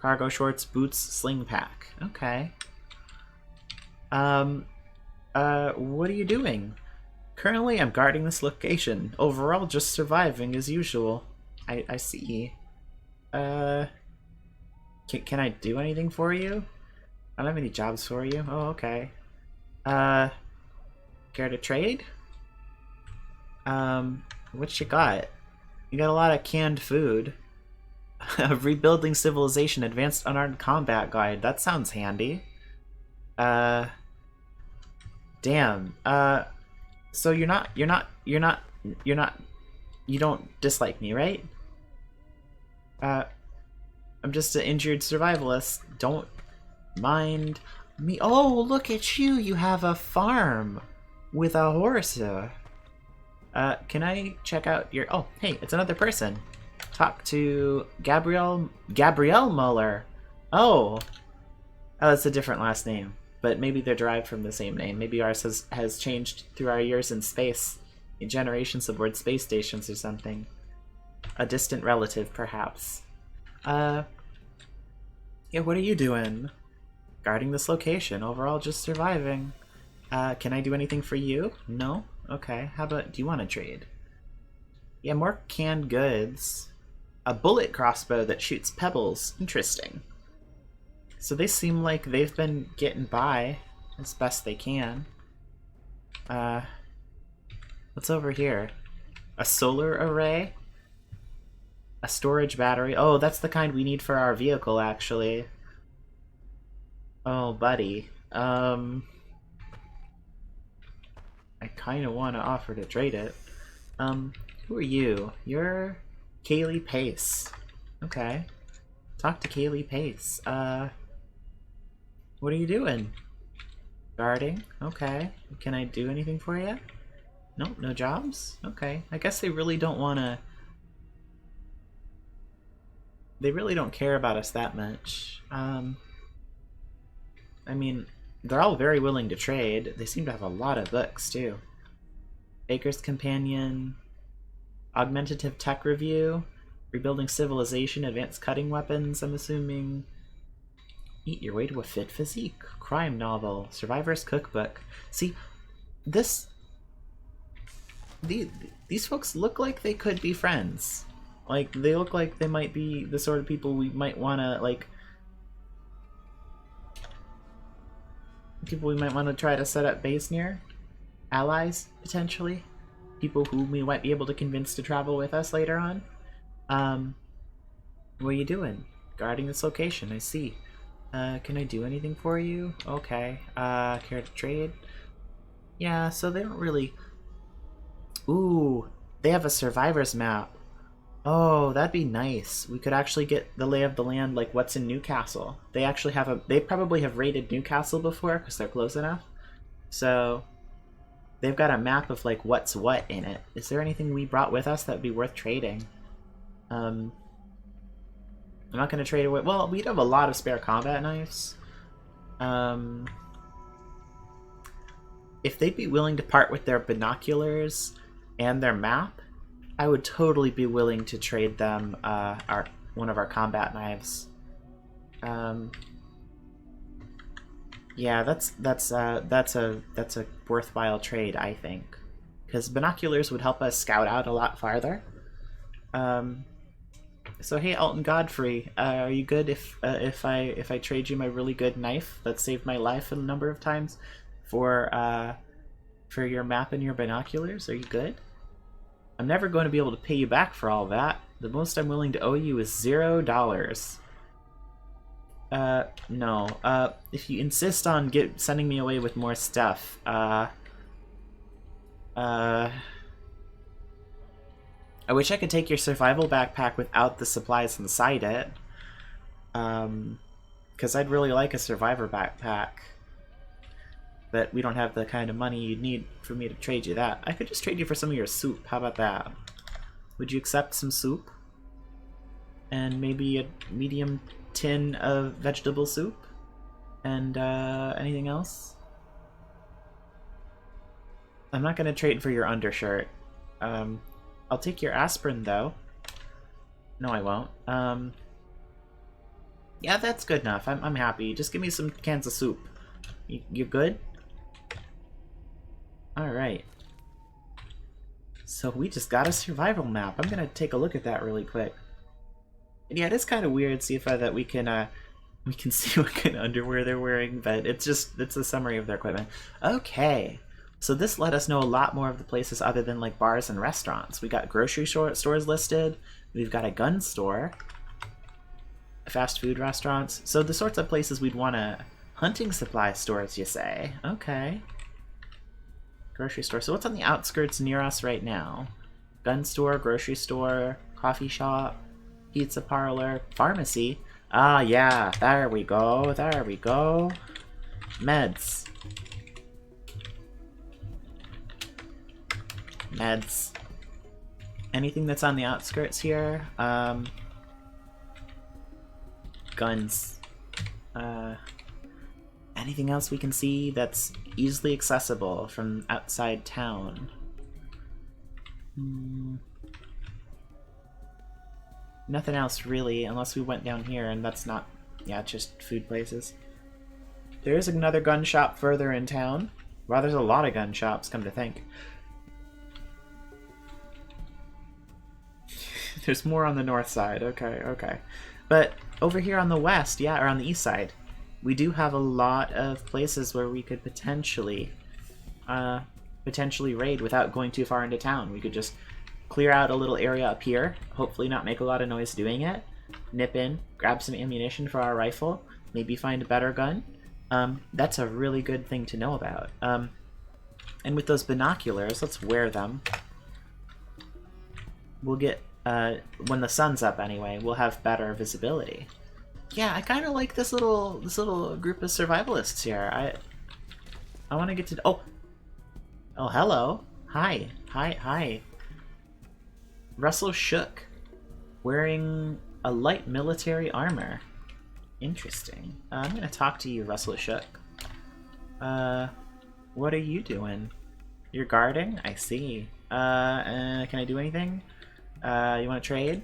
cargo shorts, boots, sling pack. Okay. What are you doing? Currently, I'm guarding this location. Overall, just surviving as usual. I see. Can I do anything for you? I don't have any jobs for you. Oh, okay. Care to trade? What you got? You got a lot of canned food. Rebuilding Civilization Advanced Unarmed Combat Guide. That sounds handy. Damn. So you don't dislike me, right? I'm just an injured survivalist. Don't mind me. Oh, look at you. You have a farm with a horse. Can I check out your... Oh, hey, it's another person. Talk to Gabrielle Muller. Oh, that's a different last name. But maybe they're derived from the same name. Maybe ours has changed through our years in space. Generations aboard space stations or something. A distant relative, perhaps. Yeah, what are you doing? Guarding this location. Overall, just surviving. Can I do anything for you? No? Okay. How about... Do you want to trade? Yeah, more canned goods. A bullet crossbow that shoots pebbles. Interesting. So they seem like they've been getting by as best they can. What's over here? A solar array? A storage battery? Oh, that's the kind we need for our vehicle, actually. Oh, buddy. I kind of want to offer to trade it. Who are you? You're Kaylee Pace. Okay. Talk to Kaylee Pace. What are you doing? Guarding? Okay. Can I do anything for you? Nope, no jobs? Okay. I guess they really don't want to... They really don't care about us that much. I mean, they're all very willing to trade. They seem to have a lot of books, too. Baker's Companion, Augmentative Tech Review, Rebuilding Civilization, Advanced Cutting Weapons, I'm assuming. Eat Your Way to a Fit Physique, Crime Novel, Survivor's Cookbook. See, these folks look like they could be friends. Like, they look like they might be the sort of people we might want to, like... People we might want to try to set up base near. Allies, potentially. People who we might be able to convince to travel with us later on. What are you doing? Guarding this location, I see. Can I do anything for you? Okay. Care to trade? Yeah, so they don't really... Ooh, they have a survivor's map. Oh, that'd be nice. We could actually get the lay of the land, like what's in Newcastle. They actually have a... They probably have raided Newcastle before, because they're close enough. So, they've got a map of, like, what's what in it. Is there anything we brought with us that'd be worth trading? I'm not going to trade away... Well, we'd have a lot of spare combat knives. If they'd be willing to part with their binoculars and their map, I would totally be willing to trade them one of our combat knives. Yeah, that's a worthwhile trade, I think, because binoculars would help us scout out a lot farther. So hey, Alton Godfrey, are you good if I trade you my really good knife that saved my life a number of times for your map and your binoculars? Are you good? I'm never going to be able to pay you back for all that. The most I'm willing to owe you is $0. No. If you insist on sending me away with more stuff, I wish I could take your survival backpack without the supplies inside it. Because I'd really like a survivor backpack. But we don't have the kind of money you'd need for me to trade you that. I could just trade you for some of your soup. How about that? Would you accept some soup? And maybe a medium tin of vegetable soup? And anything else? I'm not going to trade for your undershirt. I'll take your aspirin, though. No, I won't. Yeah, that's good enough. I'm happy. Just give me some cans of soup. You good? Alright. So we just got a survival map. I'm gonna take a look at that really quick. And yeah, it is kind of weird, see if that we can see what kind of underwear they're wearing, but it's a summary of their equipment. Okay. So this let us know a lot more of the places other than like bars and restaurants. We got grocery stores listed. We've got a gun store. Fast food restaurants. So the sorts of places we'd want to... Hunting supply stores, you say? Okay. Grocery store. So what's on the outskirts near us right now? Gun store, grocery store, coffee shop, pizza parlor, pharmacy. Ah, yeah. There we go. There we go. Meds. Meds. Anything that's on the outskirts here? Guns. Anything else we can see that's easily accessible from outside town? Nothing else really, unless we went down here, and that's not... Yeah, just food places. There's another gun shop further in town. Wow, there's a lot of gun shops, come to think. There's more on the north side. Okay. But over here on the west, yeah, or on the east side, we do have a lot of places where we could potentially raid without going too far into town. We could just clear out a little area up here, hopefully not make a lot of noise doing it, nip in, grab some ammunition for our rifle, maybe find a better gun. That's a really good thing to know about. And with those binoculars, let's wear them. We'll get, when the sun's up anyway, we'll have better visibility. Yeah, I kind of like this little group of survivalists here. I want to get to... Oh, hello. Hi. Russell Shook, wearing a light military armor. Interesting. I'm gonna talk to you, Russell Shook. What are you doing? You're guarding? I see. Can I do anything? You want to trade?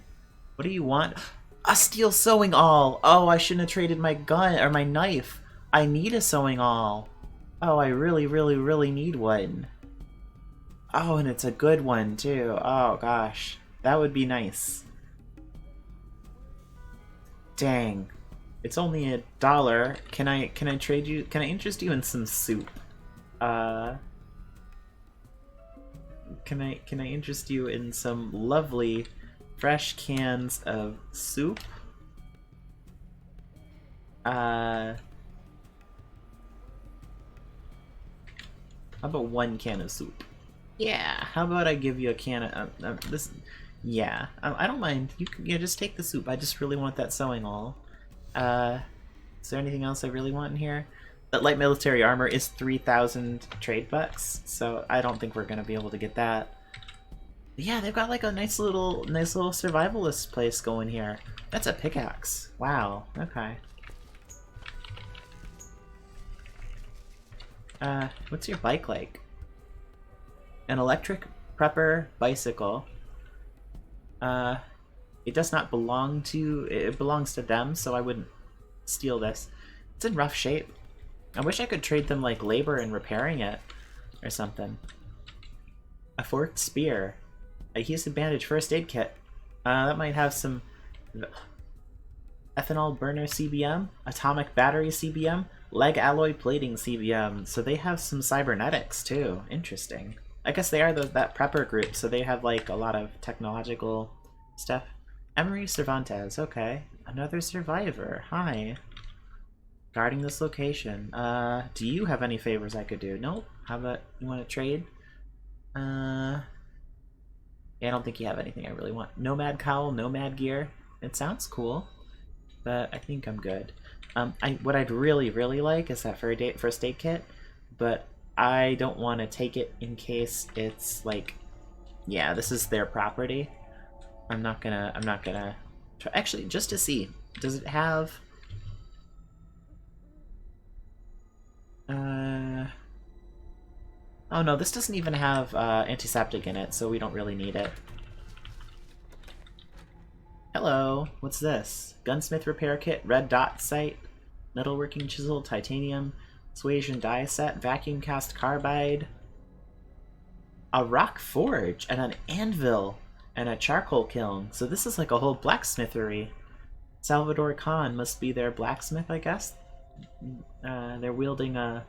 What do you want? A steel sewing awl! Oh, I shouldn't have traded my gun, or my knife. I need a sewing awl. Oh, I really need one. Oh, and it's a good one, too. Oh, gosh. That would be nice. Dang. It's only $1. Can I trade you? Can I interest you in some soup? Can I interest you in some lovely fresh cans of soup? How about 1 can of soup? Yeah. How about I give you a can of this? Yeah. I don't mind. You can just take the soup. I just really want that sewing awl. Is there anything else I really want in here? That light military armor is 3,000 trade bucks, so I don't think we're gonna be able to get that. But yeah, they've got like a nice little survivalist place going here. That's a pickaxe. Wow. Okay. What's your bike like? An electric prepper bicycle. It does not belong to... It belongs to them, so I wouldn't steal this. It's in rough shape. I wish I could trade them, like, labor in repairing it or something. A forked spear. A adhesive bandage first aid kit. That might have some... Ethanol burner CBM. Atomic battery CBM. Leg alloy plating CBM. So they have some cybernetics, too. Interesting. I guess they are that prepper group, so they have, like, a lot of technological stuff. Emery Cervantes, okay. Another survivor, hi. Guarding this location. Do you have any favors I could do? Nope. How about, you want to trade? Yeah, I don't think you have anything I really want. Nomad cowl, nomad gear. It sounds cool, but I think I'm good. What I'd really like is that first aid kit, but I don't want to take it in case it's like, yeah, this is their property. I'm not gonna try. Actually, just to see, does it have oh no, this doesn't even have antiseptic in it, so we don't really need it. Hello, what's this? Gunsmith repair kit, red dot sight, metalworking chisel, titanium, suasion die set, vacuum cast carbide, a rock forge, and an anvil, and a charcoal kiln. So this is like a whole blacksmithery. Salvador Khan must be their blacksmith, I guess. They're wielding a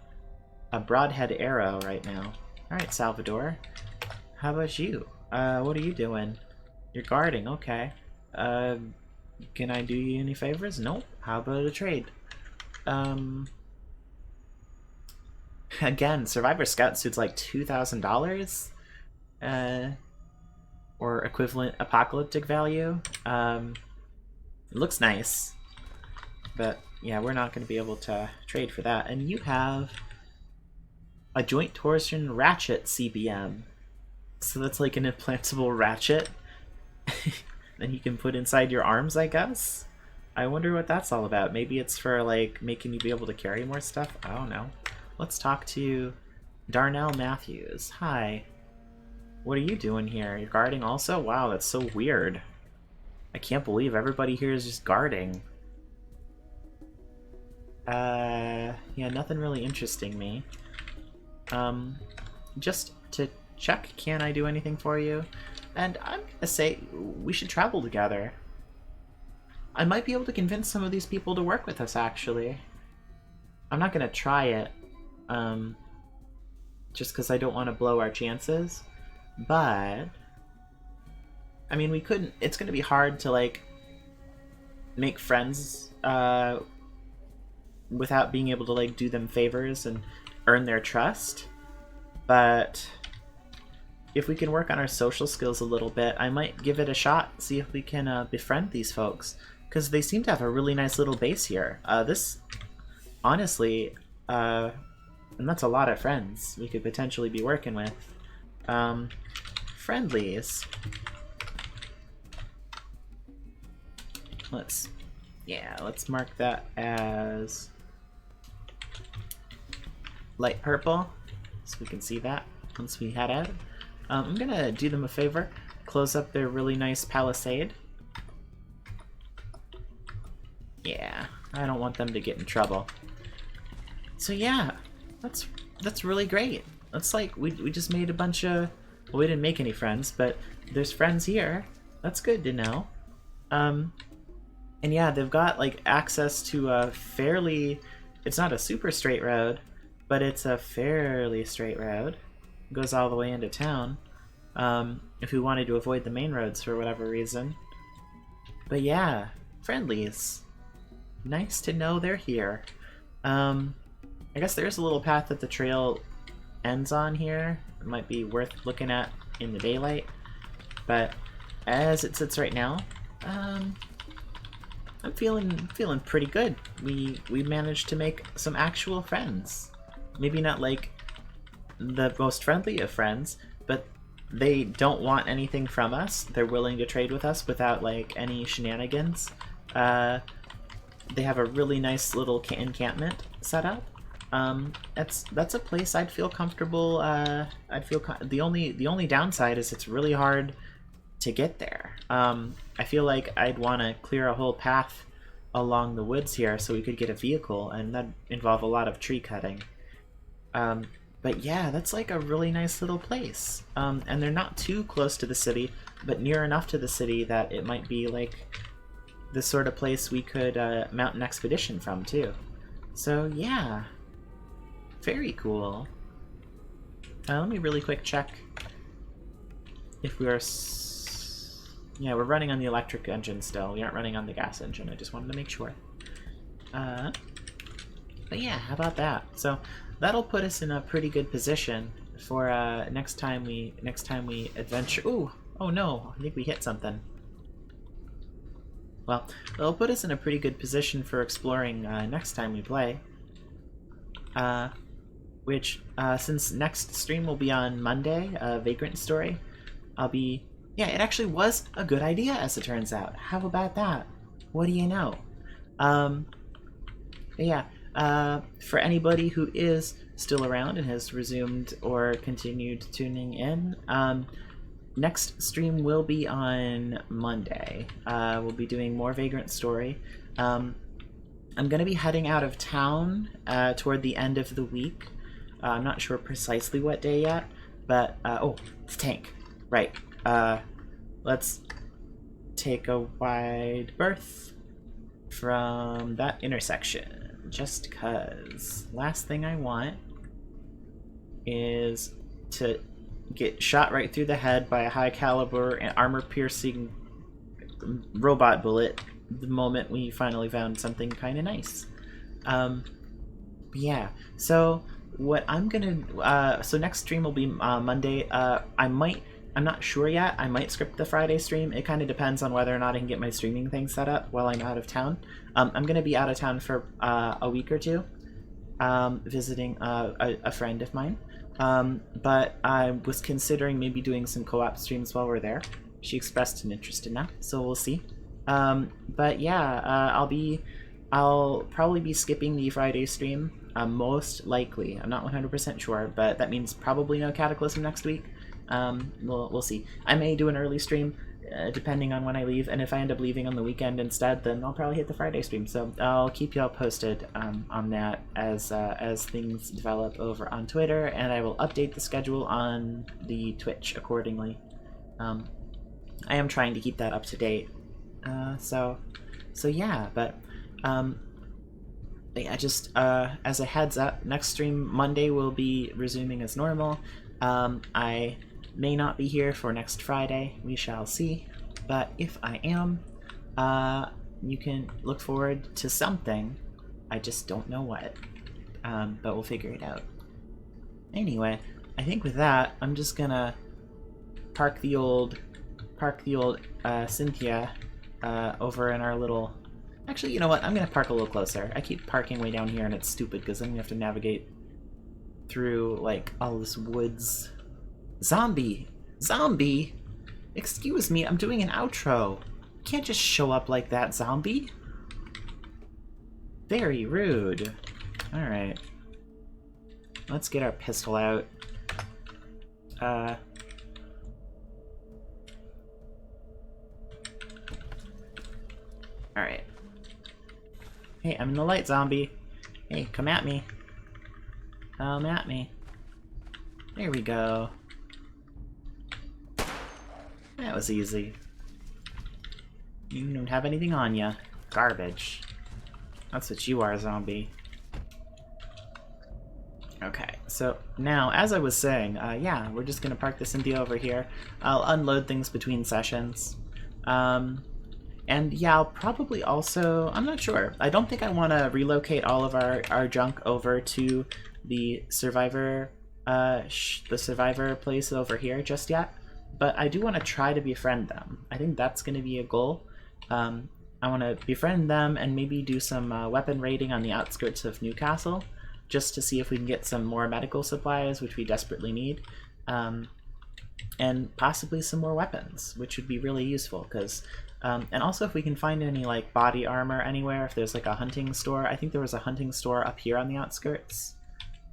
broadhead arrow right now. Alright, Salvador. How about you? What are you doing? You're guarding, okay. Can I do you any favors? Nope. How about a trade? Again, Survivor Scout suit's like $2,000. Or equivalent apocalyptic value. It looks nice. But yeah, we're not going to be able to trade for that. And you have a joint torsion ratchet CBM. So that's like an implantable ratchet that you can put inside your arms, I guess? I wonder what that's all about. Maybe it's for like making you be able to carry more stuff? I don't know. Let's talk to Darnell Matthews. Hi. What are you doing here? You're guarding also? Wow, that's so weird. I can't believe everybody here is just guarding. Yeah, nothing really interesting me. Just to check, can I do anything for you? And I'm gonna say, we should travel together. I might be able to convince some of these people to work with us, actually. I'm not gonna try it, just because I don't want to blow our chances. But I mean, we couldn't. It's gonna be hard to like make friends without being able to like do them favors and earn their trust. but if we can work on our social skills a little bit, I might give it a shot, see if we can befriend these folks, because they seem to have a really nice little base here. This, honestly, and that's a lot of friends we could potentially be working with. Friendlies. Let's mark that as light purple, so we can see that once we head out. I'm gonna do them a favor, close up their really nice palisade. Yeah, I don't want them to get in trouble. So yeah, that's really great. That's like, we just made a bunch of, well, we didn't make any friends, but there's friends here. That's good to know. And yeah, they've got like access to a fairly, it's not a super straight road, but it's a fairly straight road. It goes all the way into town. If we wanted to avoid the main roads for whatever reason. But yeah, friendlies. Nice to know they're here. I guess there's a little path that the trail ends on here. It might be worth looking at in the daylight. But as it sits right now, I'm feeling pretty good. We managed to make some actual friends. Maybe not like the most friendly of friends, but they don't want anything from us. They're willing to trade with us without like any shenanigans. They have a really nice little encampment set up. That's a place I'd feel comfortable. The only downside is it's really hard to get there. I feel like I'd want to clear a whole path along the woods here so we could get a vehicle, and that'd involve a lot of tree cutting. But yeah, that's like a really nice little place. And they're not too close to the city, but near enough to the city that it might be like the sort of place we could mount an expedition from too. So yeah, very cool. Let me really quick check if we are... Yeah, we're running on the electric engine still. We aren't running on the gas engine. I just wanted to make sure. But yeah, how about that? So that'll put us in a pretty good position for next time we adventure. Ooh, oh no, I think we hit something. Well, it'll put us in a pretty good position for exploring next time we play. Which, since next stream will be on Monday, Vagrant Story, I'll be... Yeah, it actually was a good idea, as it turns out. How about that? What do you know? Yeah, for anybody who is still around and has resumed or continued tuning in, next stream will be on Monday. We'll be doing more Vagrant Story. I'm going to be heading out of town toward the end of the week. I'm not sure precisely what day yet, but... oh, it's tank. Right. Let's take a wide berth from that intersection, just cause. Last thing I want is to get shot right through the head by a high caliber and armor piercing robot bullet the moment we finally found something kind of nice. Yeah, so what I'm gonna so next stream will be Monday. I'm not sure yet. I might script the Friday stream. It kind of depends on whether or not I can get my streaming thing set up while I'm out of town. I'm going to be out of town for a week or two, visiting a friend of mine. But I was considering maybe doing some co-op streams while we're there. She expressed an interest in that, so we'll see. But yeah, I'll probably be skipping the Friday stream, most likely. I'm not 100% sure, but that means probably no Cataclysm next week. We'll see. I may do an early stream, depending on when I leave, and if I end up leaving on the weekend instead, then I'll probably hit the Friday stream. So I'll keep y'all posted on that as things develop over on Twitter, and I will update the schedule on the Twitch accordingly. I am trying to keep that up to date. So yeah, but yeah, just as a heads up, next stream Monday will be resuming as normal. I may not be here for next Friday, we shall see, but if I am, you can look forward to something. I just don't know what, but we'll figure it out. Anyway, I think with that, I'm just gonna park the old Cynthia over in our little... Actually, you know what? I'm gonna park a little closer. I keep parking way down here and it's stupid because then we have to navigate through like all this woods. Zombie! Zombie! Excuse me, I'm doing an outro. You can't just show up like that, zombie. Very rude. Alright. Let's get our pistol out. Alright. Hey, I'm in the light, zombie. Hey, come at me. Come at me. There we go. That was easy. You don't have anything on ya. Garbage. That's what you are, zombie. Okay, so now, as I was saying, yeah, we're just gonna park the Cynthia over here. I'll unload things between sessions. And yeah, I'll probably also... I'm not sure. I don't think I want to relocate all of our junk over to the Survivor place over here just yet. But I do want to try to befriend them. I think that's going to be a goal. I want to befriend them and maybe do some weapon raiding on the outskirts of Newcastle, just to see if we can get some more medical supplies, which we desperately need. And possibly some more weapons, which would be really useful, because... and also if we can find any like body armor anywhere, if there's like a hunting store. I think there was a hunting store up here on the outskirts.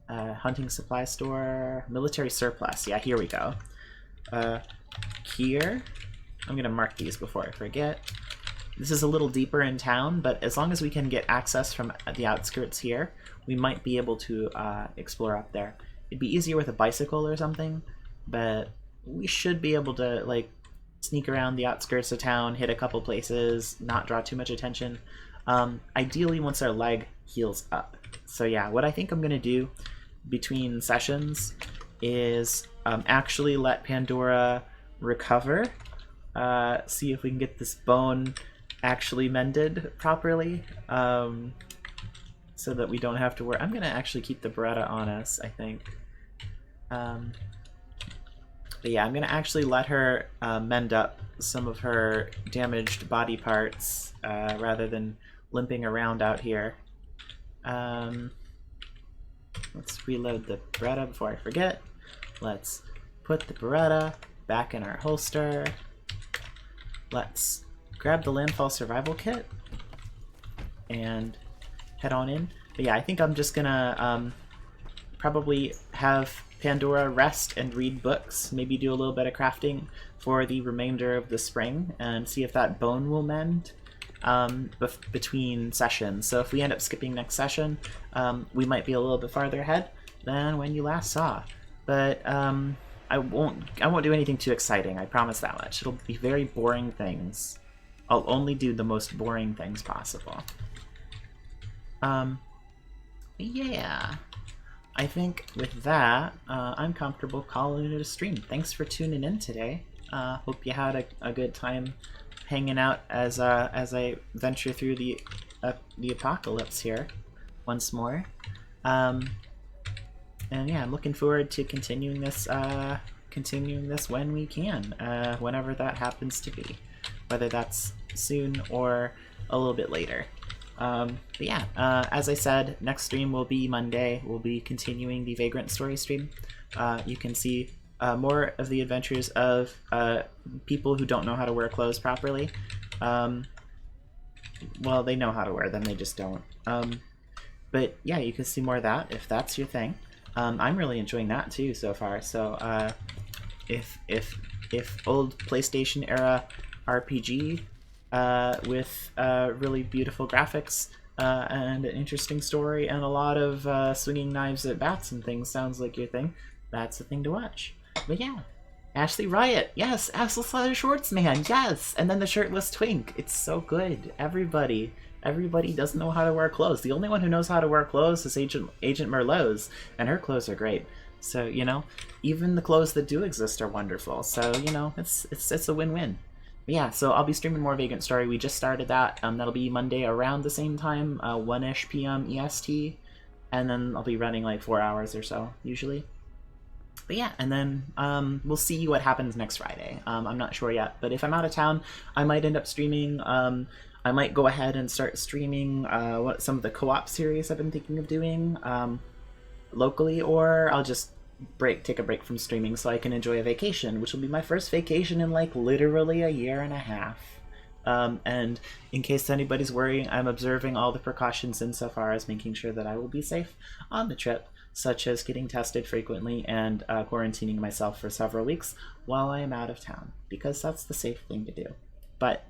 Hunting supply store, military surplus. Yeah, here we go. Here, I'm gonna mark these before I forget. This is a little deeper in town, but as long as we can get access from the outskirts here, we might be able to explore up there. It'd be easier with a bicycle or something, but we should be able to like sneak around the outskirts of town, hit a couple places, not draw too much attention. Ideally once our leg heals up. So yeah, what I think I'm gonna do between sessions is actually let Pandora recover, see if we can get this bone actually mended properly, so that we don't have to worry. I'm gonna actually keep the Beretta on us, I think. But yeah, I'm gonna actually let her mend up some of her damaged body parts rather than limping around out here. Let's reload the Beretta before I forget. Let's put the Beretta back in our holster. Let's grab the landfall survival kit and head on in. But yeah, I think I'm just gonna probably have Pandora rest and read books, maybe do a little bit of crafting for the remainder of the spring, and see if that bone will mend between sessions. So if we end up skipping next session, we might be a little bit farther ahead than when you last saw. But I won't do anything too exciting, I promise that much. It'll be very boring things. I'll only do the most boring things possible. Yeah. I think with that, I'm comfortable calling it a stream. Thanks for tuning in today. Hope you had a good time hanging out as I venture through the apocalypse here once more. And yeah, I'm looking forward to continuing this when we can, whenever that happens to be, whether that's soon or a little bit later. But yeah, as I said, next stream will be Monday. We'll be continuing the Vagrant story stream. You can see more of the adventures of people who don't know how to wear clothes properly. Well, they know how to wear them, they just don't. But yeah, you can see more of that if that's your thing. I'm really enjoying that too so far. So if old PlayStation era RPG with really beautiful graphics and an interesting story and a lot of swinging knives at bats and things sounds like your thing, that's the thing to watch. But yeah, Ashley Riot, yes, Assless Leather Shorts Man, yes, and then the shirtless twink, it's so good. Everybody doesn't know how to wear clothes. The only one who knows how to wear clothes is Agent Merlot's, and her clothes are great. So, you know, even the clothes that do exist are wonderful. So, you know, it's a win-win. Yeah, so I'll be streaming more Vagrant Story. We just started that. That'll be Monday around the same time, 1-ish p.m. EST, and then I'll be running like 4 hours or so, usually. But yeah, and then we'll see what happens next Friday. I'm not sure yet, but if I'm out of town, I might end up streaming. I might go ahead and start streaming what some of the co-op series I've been thinking of doing locally, or I'll just take a break from streaming so I can enjoy a vacation, which will be my first vacation in like literally a year and a half. And in case anybody's worrying, I'm observing all the precautions insofar as making sure that I will be safe on the trip, such as getting tested frequently and quarantining myself for several weeks while I am out of town, because that's the safe thing to do. But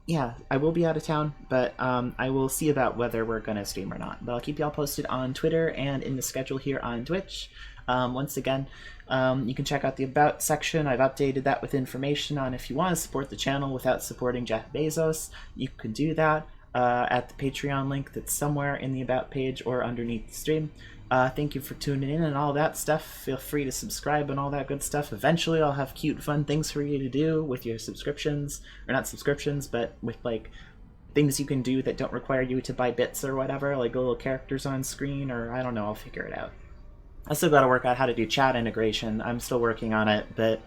yeah, I will be out of town, but I will see about whether we're going to stream or not. But I'll keep y'all posted on Twitter and in the schedule here on Twitch. Once again, you can check out the About section. I've updated that with information on if you want to support the channel without supporting Jeff Bezos. You can do that at the Patreon link that's somewhere in the About page or underneath the stream. Thank you for tuning in and all that stuff. Feel free to subscribe and all that good stuff. Eventually I'll have cute fun things for you to do with your subscriptions, or not subscriptions, but with like things you can do that don't require you to buy bits or whatever, like little characters on screen, or I don't know, I'll figure it out. I still gotta work out how to do chat integration. I'm still working on it, but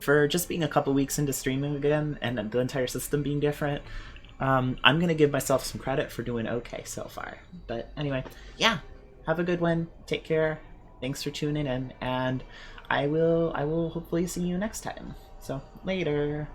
for just being a couple weeks into streaming again and the entire system being different, I'm gonna give myself some credit for doing okay so far. But anyway, yeah. Have a good one. Take care. Thanks for tuning in, and I will hopefully see you next time. So later.